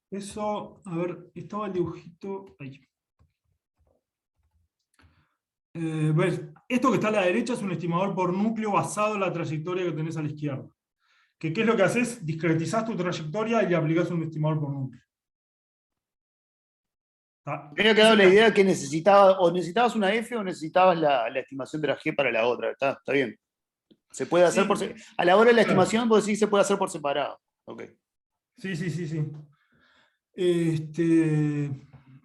Speaker 2: Eso, a ver, estaba el dibujito ahí. ¿Ves? Esto que está a la derecha es un estimador por núcleo basado en la trayectoria que tenés a la izquierda. ¿Qué es lo que haces? Discretizás tu trayectoria y le aplicás un estimador por núcleo.
Speaker 3: Me había quedado la idea que necesitabas una F o necesitabas la estimación de la G para la otra. Está bien. Se puede hacer a la hora de la estimación, vos decís se puede hacer por separado. Okay.
Speaker 2: Sí.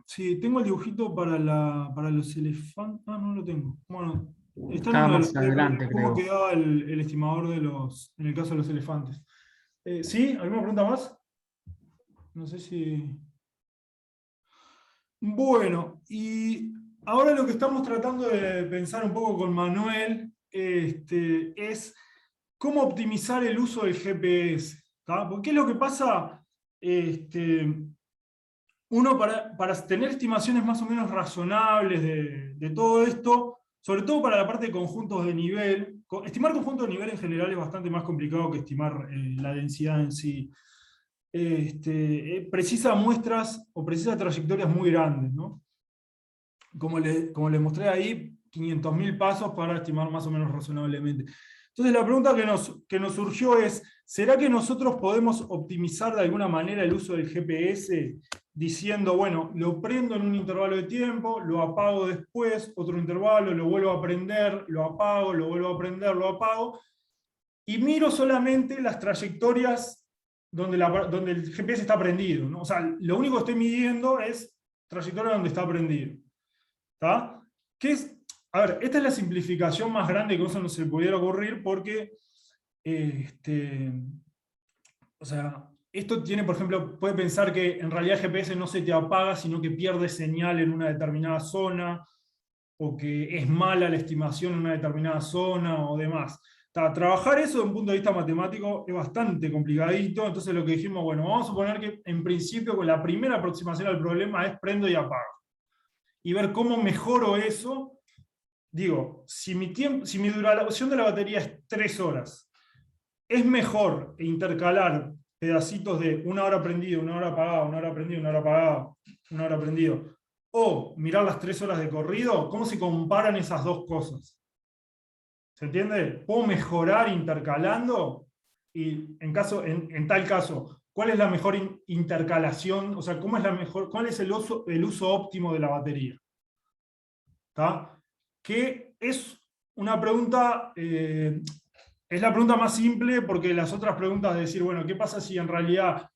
Speaker 2: Sí, tengo el dibujito para los elefantes. Ah, no lo tengo. Bueno, está en uno de los
Speaker 4: adelante,
Speaker 2: cómo
Speaker 4: creo.
Speaker 2: quedaba el estimador en el caso de los elefantes. ¿Sí? ¿Alguna pregunta más? No sé si... Bueno, y ahora lo que estamos tratando de pensar un poco con Manuel es cómo optimizar el uso del GPS. ¿Tá? Porque ¿qué es lo que pasa? Uno para tener estimaciones más o menos razonables de todo esto, sobre todo para la parte de conjuntos de nivel, estimar conjuntos de nivel en general es bastante más complicado que estimar la densidad en sí. Precisa muestras o precisa trayectorias muy grandes, ¿no? Como les mostré ahí, 500.000 pasos para estimar más o menos razonablemente. Entonces la pregunta que nos surgió es, ¿será que nosotros podemos optimizar de alguna manera el uso del GPS diciendo, bueno, lo prendo en un intervalo de tiempo, lo apago después, otro intervalo, lo vuelvo a prender, lo apago, lo vuelvo a prender, lo apago, y miro solamente las trayectorias donde el GPS está prendido, ¿no? O sea, lo único que estoy midiendo es trayectoria donde está prendido. ¿Está? A ver, esta es la simplificación más grande que no se pudiera ocurrir porque, o sea, esto tiene, por ejemplo, puede pensar que en realidad el GPS no se te apaga, sino que pierde señal en una determinada zona, o que es mala la estimación en una determinada zona, o demás. Trabajar eso desde un punto de vista matemático es bastante complicadito, entonces lo que dijimos, bueno, vamos a suponer que en principio con la primera aproximación al problema es prendo y apago. Y ver cómo mejoro eso. Digo, si mi duración de la batería es 3 horas, es mejor intercalar pedacitos de 1 hora prendido, 1 hora apagado, 1 hora prendido, 1 hora apagado, 1 hora prendido, o mirar las 3 horas de corrido. ¿Cómo se comparan esas dos cosas? ¿Se entiende? ¿Puedo mejorar intercalando? Y en tal caso, ¿cuál es la mejor intercalación? O sea, ¿cuál es el uso óptimo de la batería? ¿Tá? Que es una pregunta, es la pregunta más simple, porque las otras preguntas de decir, bueno, ¿qué pasa si en realidad,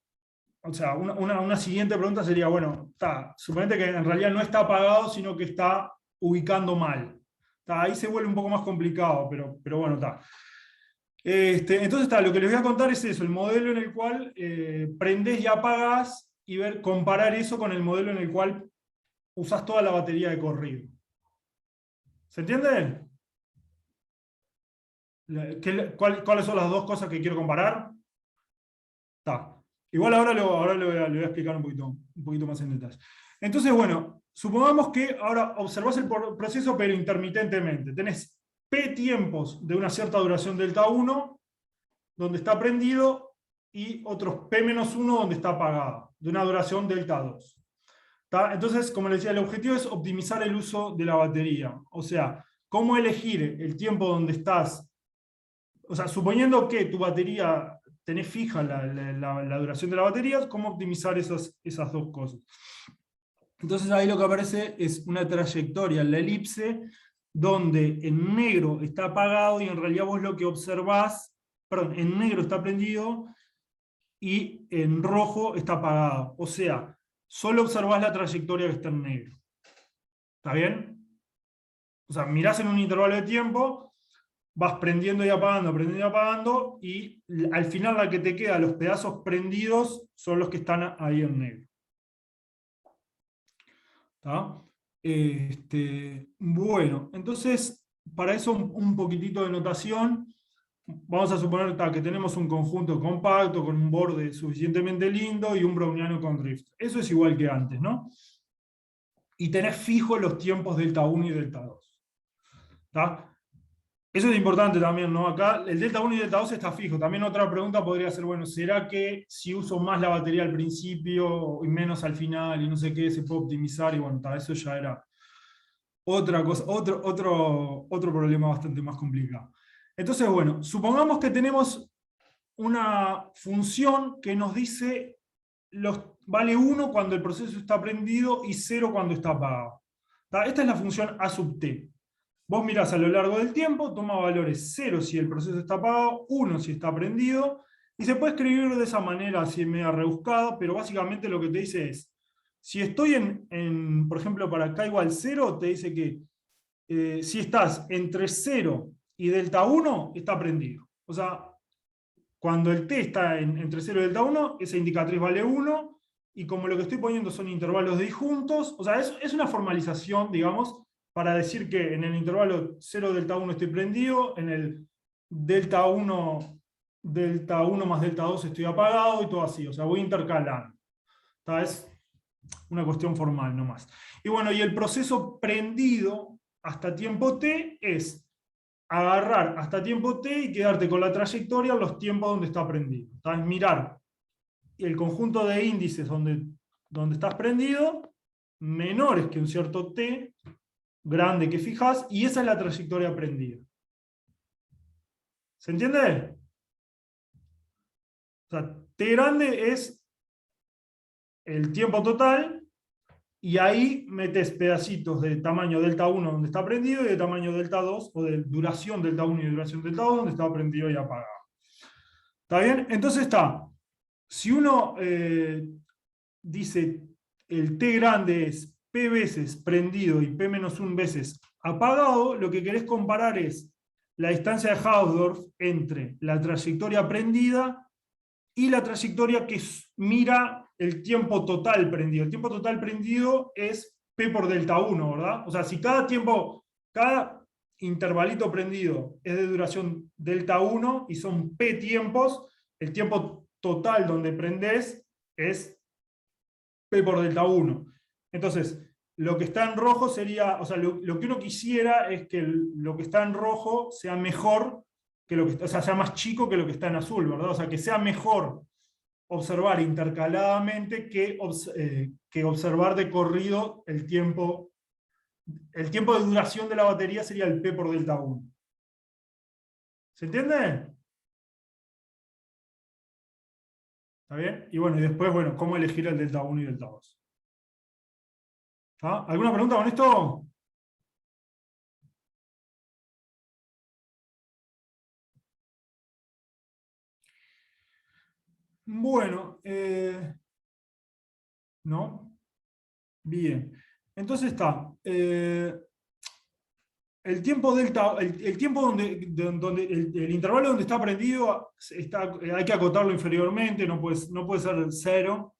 Speaker 2: o sea, una siguiente pregunta sería, bueno, suponete que en realidad no está apagado, sino que está ubicando mal. Ahí se vuelve un poco más complicado, pero bueno, está. Entonces lo que les voy a contar es eso, el modelo en el cual prendés y apagás, y comparar eso con el modelo en el cual usás toda la batería de corrido. ¿Se entiende? ¿Cuáles son las dos cosas que quiero comparar? Igual ahora le voy a explicar un poquito más en detalle. Entonces, bueno, supongamos que ahora observás el proceso, pero intermitentemente. Tenés P tiempos de una cierta duración delta 1, donde está prendido, y otros P-1 donde está apagado, de una duración delta 2. Entonces, como les decía, el objetivo es optimizar el uso de la batería. O sea, cómo elegir el tiempo donde estás. O sea, suponiendo que tu batería, tenés fija la duración de la batería, ¿cómo optimizar esas dos cosas? Entonces ahí lo que aparece es una trayectoria en la elipse, donde en negro está apagado y en realidad vos lo que observás, perdón, en negro está prendido y en rojo está apagado. O sea, solo observás la trayectoria que está en negro. ¿Está bien? O sea, mirás en un intervalo de tiempo, vas prendiendo y apagando, y al final la que te queda, los pedazos prendidos, son los que están ahí en negro. ¿Está? Bueno, entonces, para eso un poquitito de notación. Vamos a suponer que tenemos un conjunto compacto con un borde suficientemente lindo y un browniano con drift. Eso es igual que antes, ¿no? Y tenés fijo los tiempos delta 1 y delta 2. ¿Está? Eso es importante también, ¿no? Acá el delta 1 y delta 2 está fijo. También otra pregunta podría ser, bueno, ¿será que si uso más la batería al principio y menos al final y no sé qué, se puede optimizar? Y bueno, eso ya era otra cosa, otro problema bastante más complicado. Entonces, bueno, supongamos que tenemos una función que nos dice vale 1 cuando el proceso está prendido y 0 cuando está apagado. Esta es la función a sub t. Vos mirás a lo largo del tiempo, toma valores 0 si el proceso está apagado, 1 si está prendido, y se puede escribir de esa manera así media rebuscada, pero básicamente lo que te dice es, si estoy por ejemplo, para k igual 0, te dice que si estás entre 0 y delta 1, está prendido. O sea, cuando el t está entre 0 y delta 1, esa indicatriz vale 1, y como lo que estoy poniendo son intervalos disjuntos, o sea, es una formalización, digamos, para decir que en el intervalo 0 delta 1 estoy prendido, en el delta 1 más delta 2 estoy apagado, y todo así, o sea, voy intercalando. Es una cuestión formal nomás. Y bueno, y el proceso prendido hasta tiempo t es agarrar hasta tiempo t y quedarte con la trayectoria en los tiempos donde está prendido. Es mirar el conjunto de índices donde estás prendido, menores que un cierto t, grande que fijas, y esa es la trayectoria prendida. ¿Se entiende? O sea, t grande es el tiempo total, y ahí metes pedacitos de tamaño delta 1 donde está prendido y de tamaño delta 2, o de duración delta 1 y duración delta 2 donde está prendido y apagado. ¿Está bien? Entonces si uno dice el t grande es p veces prendido y p-1 veces apagado, lo que querés comparar es la distancia de Hausdorff entre la trayectoria prendida y la trayectoria que mira el tiempo total prendido. El tiempo total prendido es p por delta 1, ¿verdad? O sea, si cada intervalito prendido es de duración delta 1 y son p tiempos, el tiempo total donde prendés es p por delta 1. Entonces, lo que está en rojo sería, o sea, lo que uno quisiera es que lo que está en rojo sea mejor que lo que, o sea, sea más chico que lo que está en azul, ¿verdad? O sea, que sea mejor observar intercaladamente que observar de corrido el tiempo de duración de la batería sería el p por delta 1. ¿Se entiende? ¿Está bien? Y bueno, y después, bueno, cómo elegir el delta 1 y delta 2. ¿Está? ¿Alguna pregunta con esto? Bueno, ¿no? Bien. Entonces está. El tiempo delta, el tiempo donde el intervalo donde está prendido hay que acotarlo inferiormente, no puede ser 0.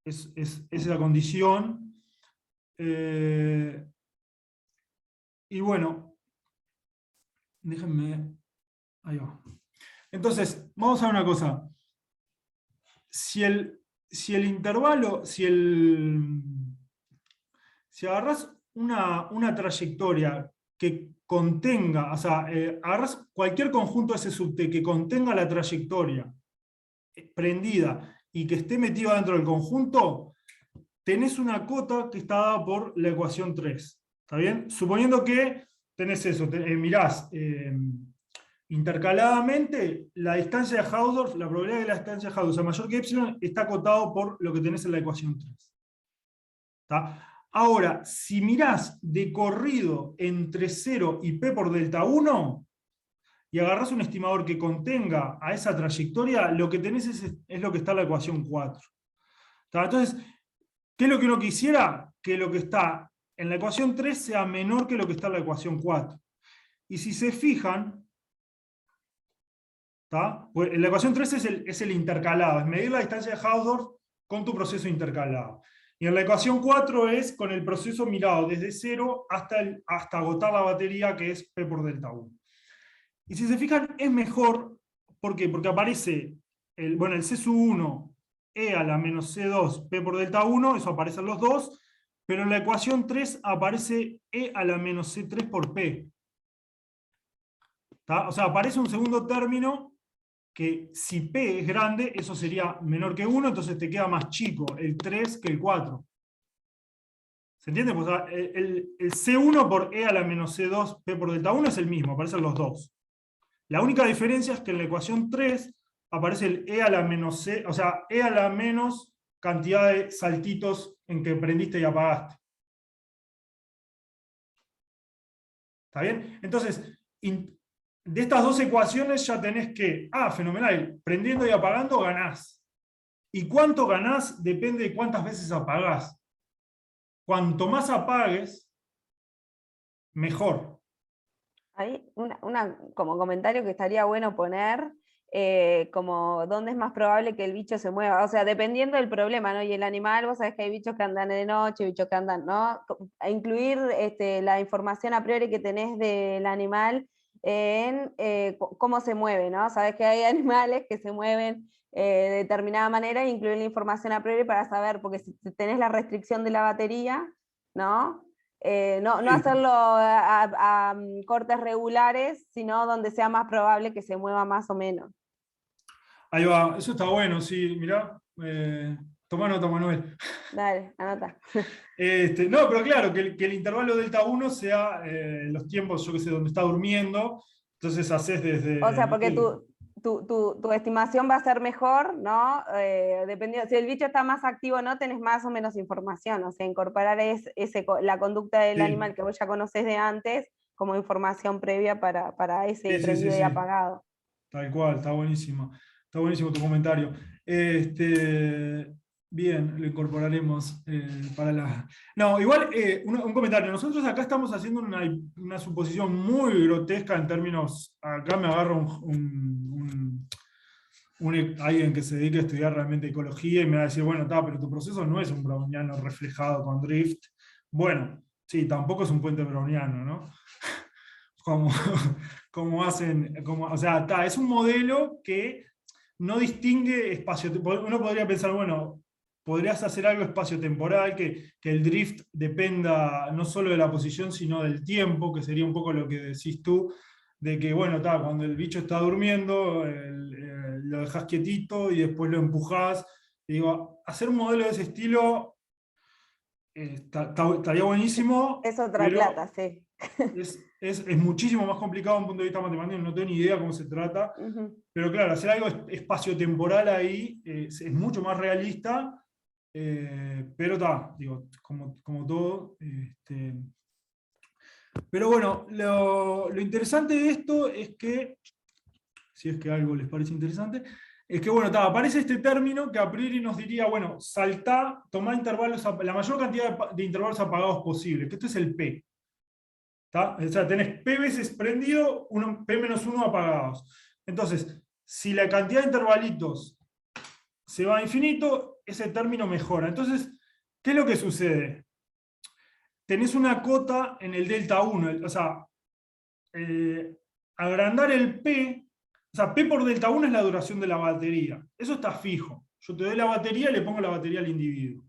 Speaker 2: Es la condición. Y bueno, déjenme. Ahí va. Entonces, vamos a ver una cosa. Si el intervalo, si agarras una trayectoria que contenga, o sea, agarras cualquier conjunto S sub t que contenga la trayectoria prendida y que esté metida dentro del conjunto, tenés una cota que está dada por la ecuación 3. ¿Está bien? Suponiendo que tenés eso, mirás intercaladamente la distancia de Hausdorff, la probabilidad de la distancia de Hausdorff sea mayor que epsilon, está acotado por lo que tenés en la ecuación 3. ¿Está? Ahora, si mirás de corrido entre 0 y p por delta 1, y agarrás un estimador que contenga a esa trayectoria, lo que tenés es lo que está en la ecuación 4. ¿Está? Entonces, ¿qué es lo que uno quisiera? Que lo que está en la ecuación 3 sea menor que lo que está en la ecuación 4. Y si se fijan, pues en la ecuación 3 es el intercalado, es medir la distancia de Hausdorff con tu proceso intercalado. Y en la ecuación 4 es con el proceso mirado desde 0 hasta agotar la batería, que es p por delta 1. Y si se fijan, es mejor. ¿Por qué? Porque aparece el C sub 1, E a la menos C2, P por delta 1, eso aparecen los dos, pero en la ecuación 3 aparece E a la menos C3 por P. ¿tá? O sea, aparece un segundo término que si P es grande, eso sería menor que 1, entonces te queda más chico el 3 que el 4. ¿Se entiende? Pues, el C1 por E a la menos C2 P por delta 1 es el mismo, aparecen los dos. La única diferencia es que en la ecuación 3 aparece el E a la menos C, o sea, E a la menos cantidad de saltitos en que prendiste y apagaste. ¿Está bien? Entonces, de estas dos ecuaciones ya tenés que, fenomenal, prendiendo y apagando ganás. ¿Y cuánto ganás? Depende de cuántas veces apagás. Cuanto más apagues, mejor.
Speaker 4: Hay como comentario que estaría bueno poner, como dónde es más probable que el bicho se mueva. O sea, dependiendo del problema, ¿no? Y el animal, vos sabés que hay bichos que andan de noche, bichos que andan, ¿no? A incluir la información a priori que tenés del animal en cómo se mueve, ¿no? Sabés que hay animales que se mueven de determinada manera e incluir la información a priori para saber, porque si tenés la restricción de la batería, ¿no? No
Speaker 2: Sí.
Speaker 4: hacerlo a cortes regulares, sino donde sea más probable que se mueva más o menos.
Speaker 2: Ahí va, eso está bueno, sí, mirá. Toma nota, Manuel.
Speaker 4: Dale, anota.
Speaker 2: No, pero claro, que el intervalo delta 1 sea los tiempos, yo que sé, donde está durmiendo, entonces haces desde...
Speaker 4: O sea, porque
Speaker 2: no sé,
Speaker 4: tu estimación va a ser mejor, ¿no? Dependiendo, si el bicho está más activo o no, tenés más o menos información. O sea, incorporar la conducta del
Speaker 2: sí,
Speaker 4: animal que vos ya conocés de antes como información previa para ese
Speaker 2: sí,
Speaker 4: prendido y
Speaker 2: sí.
Speaker 4: apagado.
Speaker 2: Tal cual, está buenísimo. Está buenísimo tu comentario. Bien, lo incorporaremos para la... No, igual, un comentario. Nosotros acá estamos haciendo una suposición muy grotesca en términos... Acá me agarra alguien que se dedique a estudiar realmente ecología y me va a decir, bueno, pero tu proceso no es un browniano reflejado con drift. Bueno, sí, tampoco es un puente browniano, ¿no? Como hacen, o sea, es un modelo que no distingue espacio. Uno podría pensar, bueno, podrías hacer algo espacio-temporal, que el drift dependa no solo de la posición, sino del tiempo, que sería un poco lo que decís tú, de que, bueno, cuando el bicho está durmiendo, lo dejas quietito y después lo empujás. Y digo, hacer un modelo de ese estilo estaría buenísimo,
Speaker 4: Es otra
Speaker 2: pero
Speaker 4: plata, sí.
Speaker 2: es muchísimo más complicado desde un punto de vista matemático, no tengo ni idea cómo se trata, pero claro, hacer algo espacio-temporal ahí es mucho más realista, pero digo, como todo. Pero bueno, lo interesante de esto es que, si es que algo les parece interesante, es que bueno, aparece este término que a priori nos diría, bueno, tomá intervalos, la mayor cantidad de intervalos apagados posible, que esto es el P. O sea, tenés P veces prendido, P menos 1 apagados. Entonces, si la cantidad de intervalitos se va a infinito, ese término mejora. Entonces, ¿qué es lo que sucede? Tenés una cota en el delta 1, o sea, agrandar el P, o sea, P por delta 1 es la duración de la batería. Eso está fijo. Yo te doy la batería y le pongo la batería al individuo.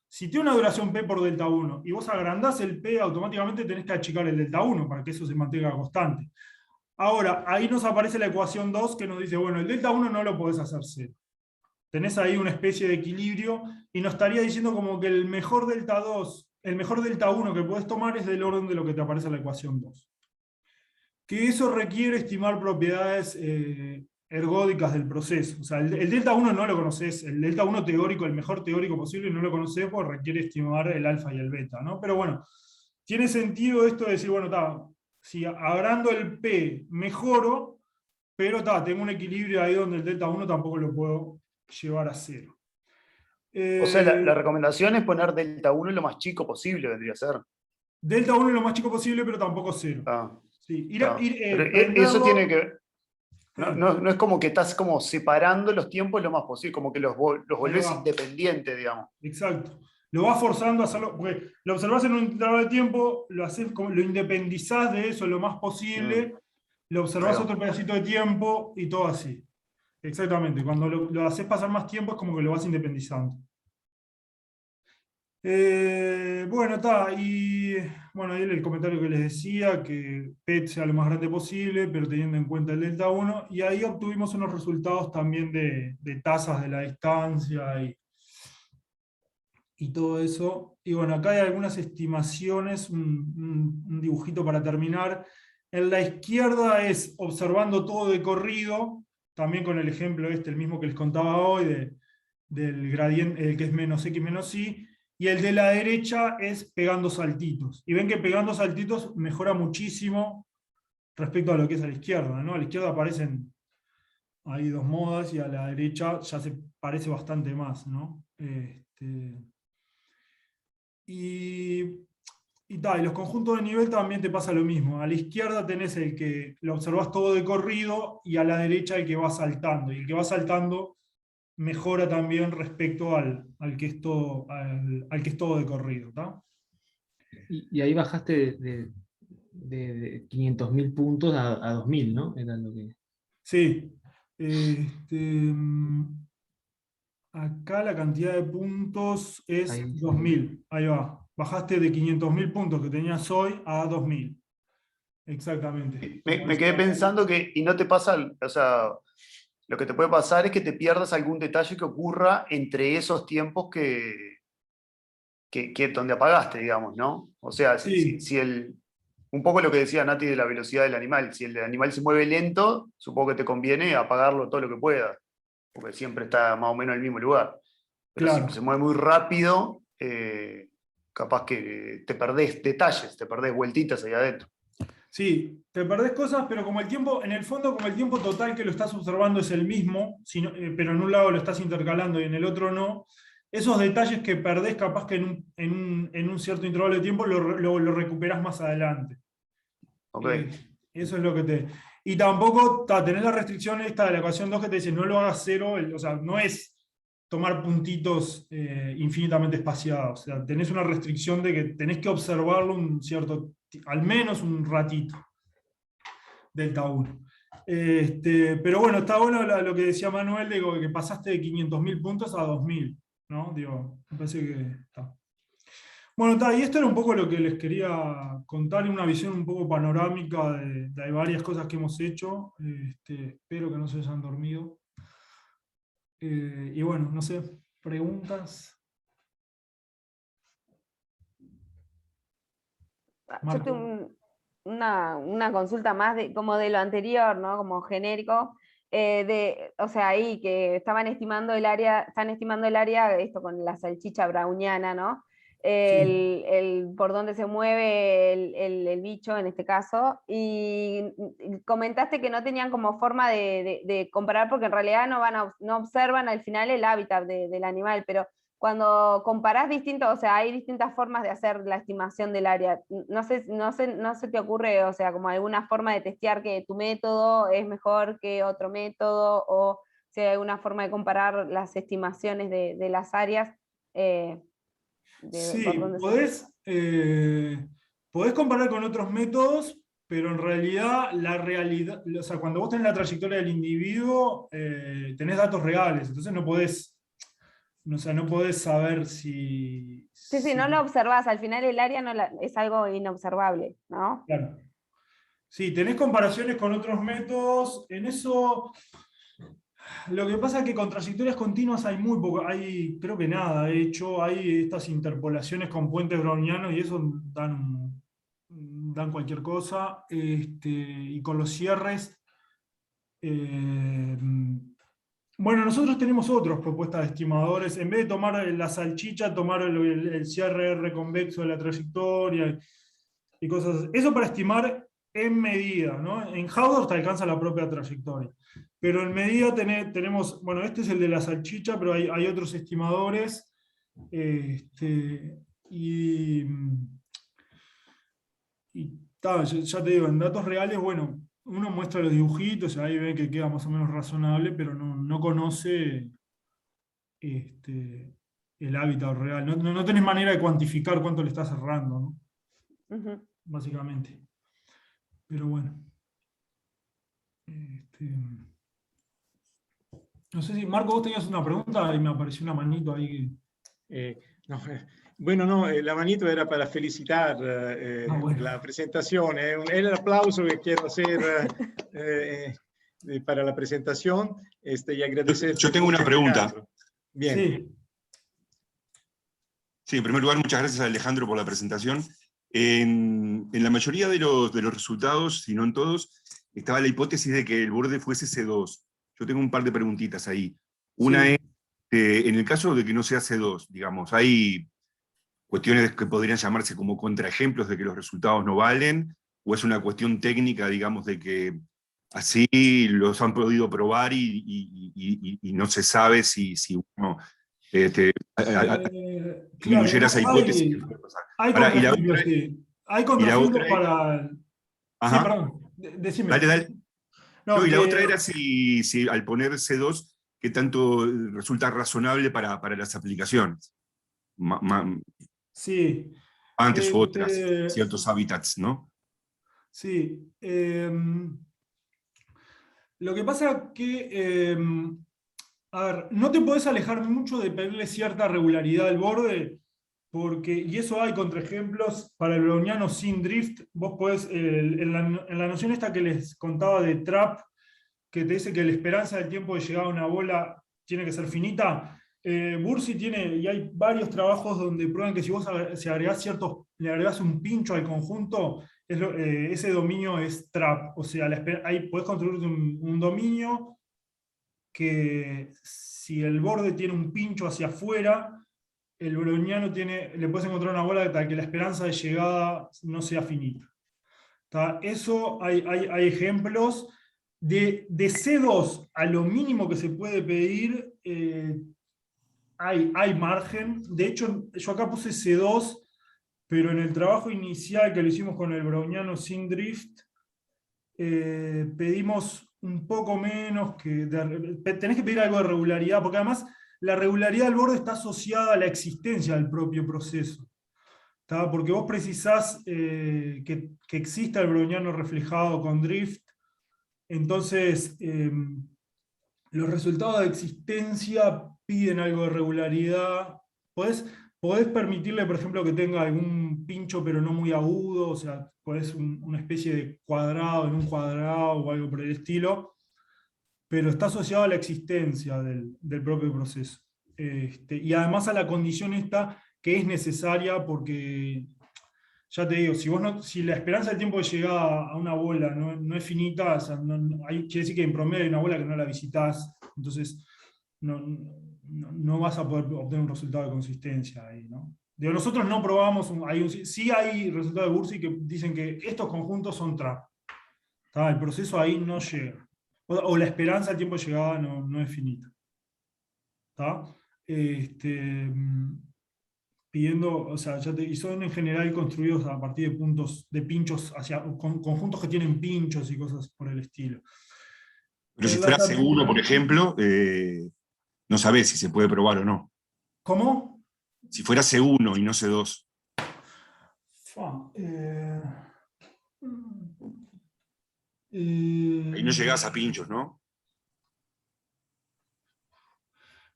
Speaker 2: Si tiene una duración P por delta 1 y vos agrandás el P, automáticamente tenés que achicar el delta 1 para que eso se mantenga constante. Ahora, ahí nos aparece la ecuación 2 que nos dice, bueno, el delta 1 no lo podés hacer 0. Tenés ahí una especie de equilibrio y nos estaría diciendo como que el mejor delta 2, el mejor delta 1 que podés tomar es del orden de lo que te aparece en la ecuación 2. Que eso requiere estimar propiedades ergódicas del proceso. O sea, el delta 1 no lo conocés, el delta 1 teórico, el mejor teórico posible, no lo conocés porque requiere estimar el alfa y el beta, ¿no? Pero bueno, tiene sentido esto de decir, bueno, si agrando el P mejoro, pero tengo un equilibrio ahí donde el delta 1 tampoco lo puedo llevar a 0.
Speaker 3: O sea, la recomendación es poner delta 1 lo más chico posible, vendría a ser.
Speaker 2: Delta 1 lo más chico posible, pero tampoco 0. Sí,
Speaker 3: Pero eso tiene que... No es como que estás como separando los tiempos lo más posible, como que los volvés independientes, digamos.
Speaker 2: Exacto. Lo vas forzando a hacerlo, porque lo observás en un intervalo de tiempo, lo independizás de eso lo más posible, lo observás otro pedacito de tiempo y todo así. Exactamente. Cuando lo haces pasar más tiempo es como que lo vas independizando. Bueno, está, y bueno, ahí el comentario que les decía, que PET sea lo más grande posible, pero teniendo en cuenta el delta 1, y ahí obtuvimos unos resultados también de tasas de la distancia y todo eso. Y bueno, acá hay algunas estimaciones, un dibujito para terminar. En la izquierda es observando todo de corrido, también con el ejemplo este, el mismo que les contaba hoy, del gradiente, el que es menos x menos y, y el de la derecha es pegando saltitos. Y ven que pegando saltitos mejora muchísimo respecto a lo que es a la izquierda, ¿no? A la izquierda aparecen ahí dos modas y a la derecha ya se parece bastante más, ¿no? Y, y los conjuntos de nivel también te pasa lo mismo. A la izquierda tenés el que lo observás todo de corrido y a la derecha el que va saltando. Y el que va saltando mejora también respecto al que es todo, al que es todo de corrido. ¿Tá?
Speaker 5: Y ahí bajaste de 500.000 puntos a 2.000, ¿no? Era lo que...
Speaker 2: Sí. Acá la cantidad de puntos es
Speaker 5: Ahí.
Speaker 2: 2.000. Ahí va. Bajaste de 500.000 puntos que tenías hoy a 2.000. Exactamente.
Speaker 3: Me quedé pensando que, y no te pasa, o sea, lo que te puede pasar es que te pierdas algún detalle que ocurra entre esos tiempos que donde apagaste, digamos, ¿no? O sea,
Speaker 2: Sí,
Speaker 3: un poco lo que decía Nati de la velocidad del animal, si el animal se mueve lento, supongo que te conviene apagarlo todo lo que pueda, porque siempre está más o menos en el mismo lugar. Pero
Speaker 2: claro.
Speaker 3: si se mueve muy rápido, capaz que te perdés detalles, te perdés vueltitas ahí adentro.
Speaker 2: Sí, te perdés cosas, pero como el tiempo, en el fondo, como el tiempo total que lo estás observando es el mismo, pero en un lado lo estás intercalando y en el otro no, esos detalles que perdés capaz que en un cierto intervalo de tiempo lo recuperás más adelante.
Speaker 3: Ok.
Speaker 2: Eso es lo que te... Y tampoco tenés la restricción esta de la ecuación 2 que te dice no lo hagas cero, o sea, no es tomar puntitos infinitamente espaciados. O sea, tenés una restricción de que tenés que observarlo un cierto, al menos un ratito, delta 1. Pero bueno, está bueno lo que decía Manuel, digo, que pasaste de 500.000 puntos a 2.000, ¿no? Digo, me parece que está. Bueno, y esto era un poco lo que les quería contar, una visión un poco panorámica de varias cosas que hemos hecho. Espero que no se hayan dormido. Y bueno, no sé, preguntas.
Speaker 4: Yo
Speaker 2: Marco.
Speaker 4: tengo una consulta más como de lo anterior, ¿no? Como genérico. O sea, ahí que están estimando el área, esto con la salchicha browniana, ¿no?
Speaker 2: Sí.
Speaker 4: Por dónde se mueve el bicho en este caso. Y comentaste que no tenían como forma de comparar, porque en realidad no observan al final el hábitat del animal, pero cuando comparás distintos, o sea, hay distintas formas de hacer la estimación del área. No se te ocurre, o sea, como alguna forma de testear que tu método es mejor que otro método, o si hay alguna forma de comparar las estimaciones de las áreas, por
Speaker 2: Sí,
Speaker 4: dónde se...
Speaker 2: podés comparar con otros métodos, pero en realidad, o sea, cuando vos tenés la trayectoria del individuo, tenés datos reales, entonces no podés, o sea, no podés saber si...
Speaker 4: Sí, no lo observás, al final el área es algo inobservable, ¿no?
Speaker 2: Claro. Sí, tenés comparaciones con otros métodos, en eso... Lo que pasa es que con trayectorias continuas hay muy poco, creo que nada, de hecho hay estas interpolaciones con puentes brownianos y eso dan cualquier cosa, y con los cierres, eh, bueno, nosotros tenemos otras propuestas de estimadores, en vez de tomar la salchicha, tomar el cierre R convexo de la trayectoria y cosas así. Eso para estimar en medida, ¿no? En Howdor te alcanza la propia trayectoria. Pero en medida tenemos, bueno, este es el de la salchicha, pero hay otros estimadores. Y ya te digo, en datos reales, bueno, uno muestra los dibujitos, ahí ve que queda más o menos razonable, pero no conoce el hábitat real. No tenés manera de cuantificar cuánto le estás cerrando, ¿no?
Speaker 4: Ujú.
Speaker 2: Básicamente. Pero bueno. No sé si, Marco, vos tenías una pregunta y me apareció una manito ahí.
Speaker 1: No, Bueno, no, la manito era para felicitar
Speaker 2: Bueno.
Speaker 1: la presentación. Es el aplauso que quiero hacer para la presentación y agradecer.
Speaker 6: Yo tengo una pregunta.
Speaker 1: Bien.
Speaker 2: Sí.
Speaker 6: Sí, en primer lugar, muchas gracias a Alejandro por la presentación. En la mayoría de los resultados, si no en todos, estaba la hipótesis de que el borde fuese C2. Yo tengo un par de preguntitas ahí. Una
Speaker 2: Sí.
Speaker 6: es, en el caso de que no sea C2, digamos, ¿hay cuestiones que podrían llamarse como contraejemplos de que los resultados no valen? ¿O es una cuestión técnica, digamos, de que así los han podido probar y no se sabe si uno
Speaker 2: Claro,
Speaker 6: incluyera esa hipótesis?
Speaker 2: hay
Speaker 6: Ahora,
Speaker 2: contraejemplos, sí. Hay
Speaker 6: y la
Speaker 2: contraejemplos
Speaker 6: otra es,
Speaker 2: para... Sí,
Speaker 6: ajá,
Speaker 2: perdón, decime.
Speaker 6: dale, dale.
Speaker 2: No,
Speaker 6: No, y la otra
Speaker 2: que
Speaker 6: era si al poner C2, qué tanto resulta razonable para las aplicaciones,
Speaker 2: sí.
Speaker 6: antes u otras,
Speaker 2: Este,
Speaker 6: ciertos hábitats, ¿no?
Speaker 2: sí. Lo que pasa que, a ver, no te podés alejar mucho de pedirle cierta regularidad al borde, porque, y eso hay contraejemplos para el browniano sin drift. Vos podés, en la noción esta que les contaba de trap, que te dice que la esperanza del tiempo de llegada a una bola tiene que ser finita. Bursi tiene, y hay varios trabajos donde prueban que si vos si agregás le agregás un pincho al conjunto, ese dominio es trap. O sea, ahí podés construir un dominio que si el borde tiene un pincho hacia afuera, el browniano le puedes encontrar una bola tal que la esperanza de llegada no sea finita. Eso hay ejemplos. De C2 a lo mínimo que se puede pedir, hay margen. De hecho, yo acá puse C2, pero en el trabajo inicial que lo hicimos con el browniano sin drift, pedimos un poco menos tenés que pedir algo de regularidad, porque además la regularidad del borde está asociada a la existencia del propio proceso. Porque vos precisás que exista el browniano reflejado con drift. Entonces, los resultados de existencia piden algo de regularidad. Podés permitirle, por ejemplo, que tenga algún pincho pero no muy agudo, o sea, podés una especie de cuadrado en un cuadrado o algo por el estilo, pero está asociado a la existencia del propio proceso. Y además a la condición esta que es necesaria porque, ya te digo, si la esperanza del tiempo de llegada a una bola no es finita, o sea, quiere decir que en promedio hay una bola que no la visitas, entonces no vas a poder obtener un resultado de consistencia ahí, ¿no? Digo, nosotros no probamos, sí hay resultados de Bursi que dicen que estos conjuntos son trap. El proceso ahí no llega. O la esperanza del tiempo de llegada no es finita. Pidiendo, o sea, y son en general construidos a partir de puntos, de pinchos, conjuntos que tienen pinchos y cosas por el estilo.
Speaker 6: Pero si fuera C1, por ejemplo, no sabés si se puede probar o no.
Speaker 2: ¿Cómo?
Speaker 6: Si fuera C1 y no C2. Ahí no llegás a pinchos, ¿no?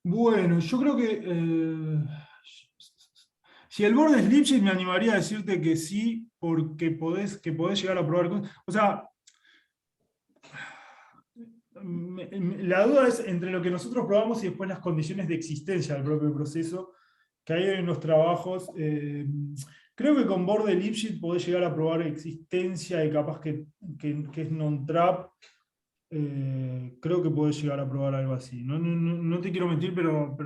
Speaker 2: Bueno, yo creo que si el borde es Lipschitz, me animaría a decirte que sí, porque podés llegar a probar cosas. O sea, la duda es entre lo que nosotros probamos y después las condiciones de existencia del propio proceso, que hay en los trabajos. Creo que con borde Lipschitz podés llegar a probar existencia y capaz que es non-trap. Creo que podés llegar a probar algo así. No te quiero mentir, pero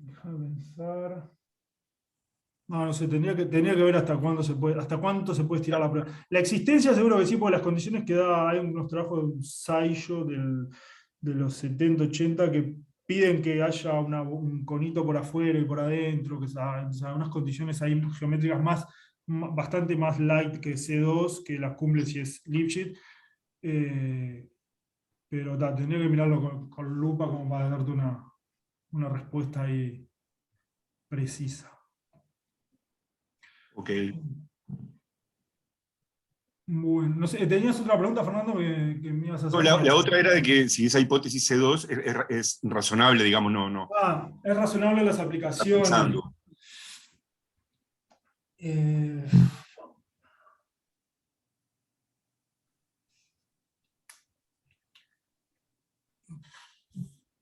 Speaker 2: déjame pensar. No sé, tendría que ver hasta cuánto se puede estirar la prueba. La existencia seguro que sí, porque las condiciones que da, hay unos trabajos de ensayo de los 70, 80 que piden que haya un conito por afuera y por adentro, o sea, unas condiciones ahí geométricas bastante más light que C2, que las cumple si es Lipschitz. Pero tendría que mirarlo con lupa como para darte una respuesta ahí precisa.
Speaker 6: Ok.
Speaker 2: Bueno, no sé, ¿tenías otra pregunta, Fernando, que me ibas a hacer?
Speaker 6: No, la otra era de que si esa hipótesis C2 es razonable, digamos, no.
Speaker 2: Es razonable las
Speaker 6: Está
Speaker 2: aplicaciones.
Speaker 6: pensando.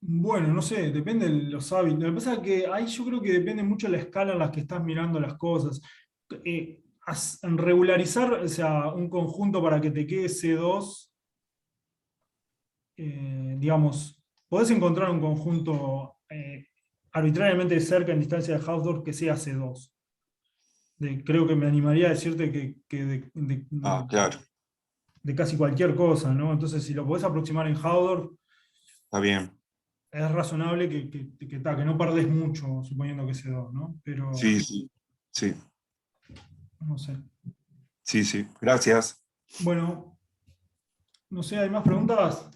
Speaker 2: Bueno, no sé, depende de los hábitos. Lo que pasa es que ahí yo creo que depende mucho de la escala en la que estás mirando las cosas. Regularizar, o sea, un conjunto para que te quede C2, digamos, podés encontrar un conjunto arbitrariamente cerca en distancia de Hausdorff que sea C2. Creo que me animaría a decirte que
Speaker 6: Claro,
Speaker 2: de casi cualquier cosa, ¿no? Entonces, si lo podés aproximar en Hausdorff,
Speaker 6: está bien.
Speaker 2: es razonable que no perdés mucho, suponiendo que C2, ¿no? Pero,
Speaker 6: Sí.
Speaker 2: no sé.
Speaker 6: Sí. Gracias.
Speaker 2: Bueno, no sé, ¿hay más preguntas?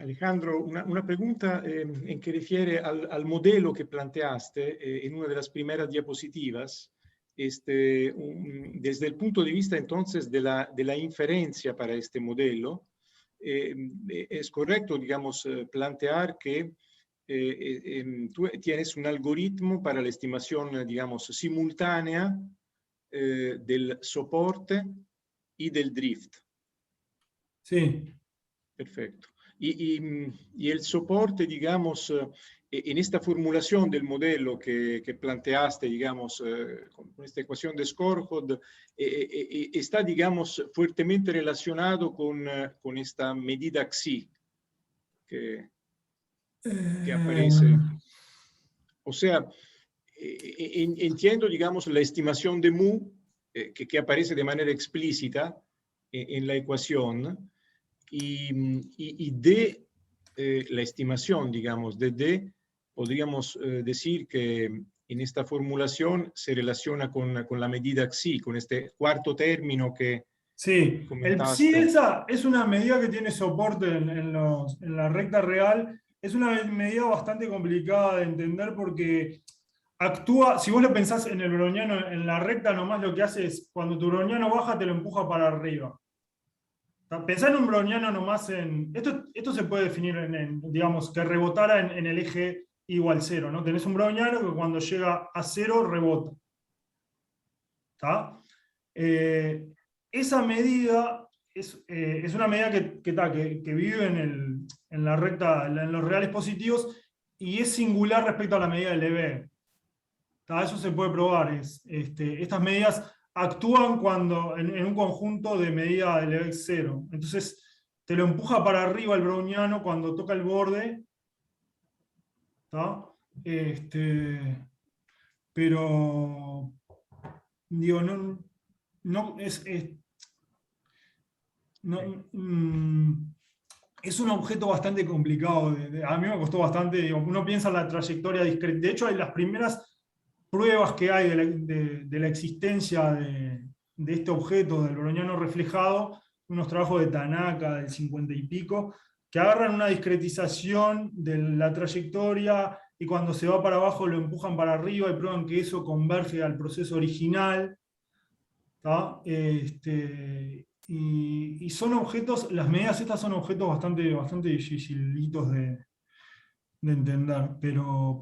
Speaker 1: Alejandro, una pregunta en que refiere al modelo que planteaste en una de las primeras diapositivas. Desde el punto de vista entonces de la inferencia para este modelo, es correcto, digamos, plantear que tú tienes un algoritmo para la estimación, digamos, simultánea del soporte y del drift.
Speaker 2: Sí.
Speaker 1: Perfecto. Y el soporte, digamos, en esta formulación del modelo que planteaste, digamos, con esta ecuación de Skorhod, está, digamos, fuertemente relacionado con esta medida Xi que aparece. O sea, entiendo, digamos, la estimación de mu que aparece de manera explícita en la ecuación. Y de la estimación, digamos, de D, podríamos decir que en esta formulación se relaciona con la medida Xi, con este cuarto término que
Speaker 2: Sí, el psi
Speaker 1: comentaste.
Speaker 2: esa es una medida que tiene soporte en la recta real. Es una medida bastante complicada de entender porque actúa, si vos lo pensás en el browniano, en la recta nomás lo que hace es, cuando tu browniano baja, te lo empuja para arriba. Pensá en un browniano nomás en... Esto se puede definir digamos, que rebotara en el eje igual 0, ¿no? Tenés un browniano que cuando llega a 0 rebota. ¿Está? Esa medida es una medida que vive en la recta, en los reales positivos, y es singular respecto a la medida del EB. Eso se puede probar. Estas medidas actúan cuando en un conjunto de medida del EB 0. Entonces, te lo empuja para arriba el browniano cuando toca el borde. ¿Está? Pero, digo, no es un objeto bastante complicado. A mí me costó bastante. Digo, uno piensa en la trayectoria discreta. De hecho, hay las primeras pruebas que hay de la existencia de este objeto, del browniano reflejado, unos trabajos de Tanaka del 50 y pico, que agarran una discretización de la trayectoria y cuando se va para abajo lo empujan para arriba y prueban que eso converge al proceso original. Y son objetos, las medidas estas son objetos bastante dificilitos de entender, pero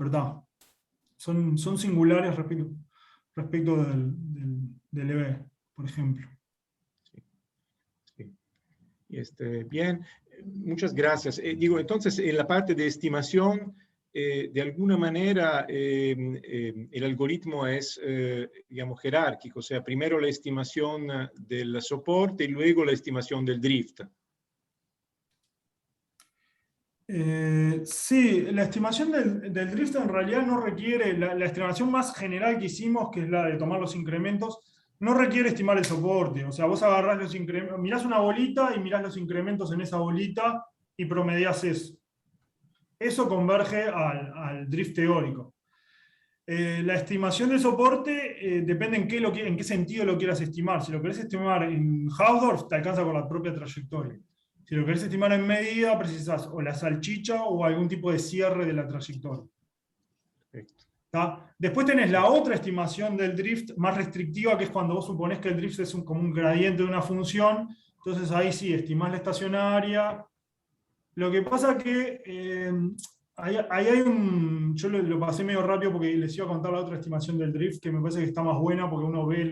Speaker 2: son singulares respecto del EB, por ejemplo.
Speaker 1: Sí. Bien, muchas gracias. Digo, entonces, en la parte de estimación, de alguna manera, el algoritmo es, digamos, jerárquico, o sea, primero la estimación del soporte y luego la estimación del drift.
Speaker 2: Sí, la estimación del drift en realidad no requiere, la estimación más general que hicimos, que es la de tomar los incrementos, no requiere estimar el soporte. O sea, vos agarrás los incrementos, mirás una bolita y mirás los incrementos en esa bolita y promediás eso. Eso converge al drift teórico. La estimación del soporte depende en qué sentido lo quieras estimar. Si lo querés estimar en Hausdorff, te alcanza con la propia trayectoria. Si lo querés estimar en medida, precisás o la salchicha o algún tipo de cierre de la trayectoria.
Speaker 1: Perfecto.
Speaker 2: ¿tá? Después tenés la otra estimación del drift más restrictiva, que es cuando vos suponés que el drift es como un gradiente de una función. Entonces ahí sí, estimás la estacionaria. Lo que pasa que ahí hay yo lo pasé medio rápido porque les iba a contar la otra estimación del drift, que me parece que está más buena porque uno ve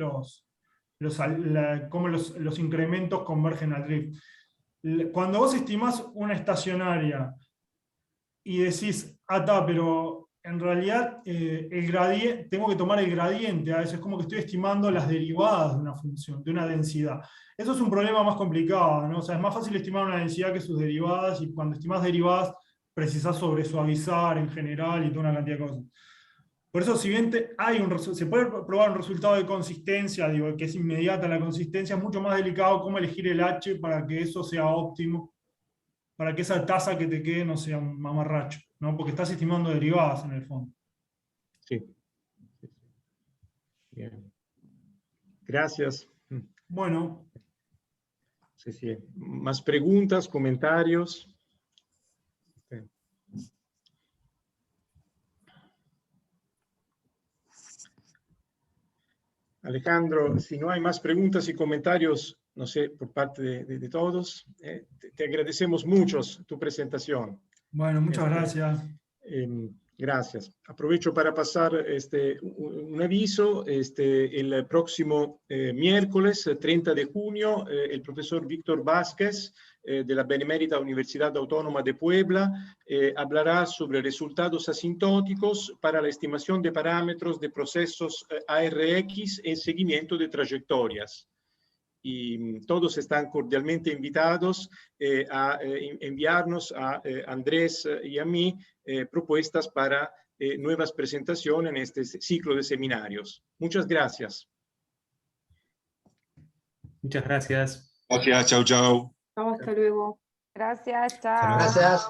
Speaker 2: cómo los incrementos convergen al drift. Cuando vos estimás una estacionaria y decís, pero en realidad el gradiente, tengo que tomar el gradiente, a veces es como que estoy estimando las derivadas de una función, de una densidad. Eso es un problema más complicado, ¿no? O sea, es más fácil estimar una densidad que sus derivadas, y cuando estimás derivadas precisás sobresuavizar en general y toda una cantidad de cosas. Por eso, si bien se puede probar un resultado de consistencia, digo, que es inmediata la consistencia, es mucho más delicado cómo elegir el H para que eso sea óptimo, para que esa tasa que te quede no sea un mamarracho, ¿no? Porque estás estimando derivadas en el fondo.
Speaker 1: Sí. Bien. Gracias.
Speaker 2: Bueno.
Speaker 1: Sí, sí. ¿Más preguntas, comentarios? Sí. Alejandro, si no hay más preguntas y comentarios, no sé, por parte de todos, te agradecemos mucho tu presentación.
Speaker 2: Bueno, muchas gracias.
Speaker 1: Gracias. Aprovecho para pasar un aviso. El próximo miércoles 30 de junio, el profesor Víctor Vázquez de la Benemérita Universidad Autónoma de Puebla hablará sobre resultados asintóticos para la estimación de parámetros de procesos ARX en seguimiento de trayectorias. Y todos están cordialmente invitados a enviarnos a Andrés y a mí propuestas para nuevas presentaciones en este ciclo de seminarios. Muchas gracias.
Speaker 5: Muchas gracias.
Speaker 6: Gracias, chau, chau.
Speaker 7: Hasta luego.
Speaker 4: Gracias, chao.
Speaker 7: Gracias.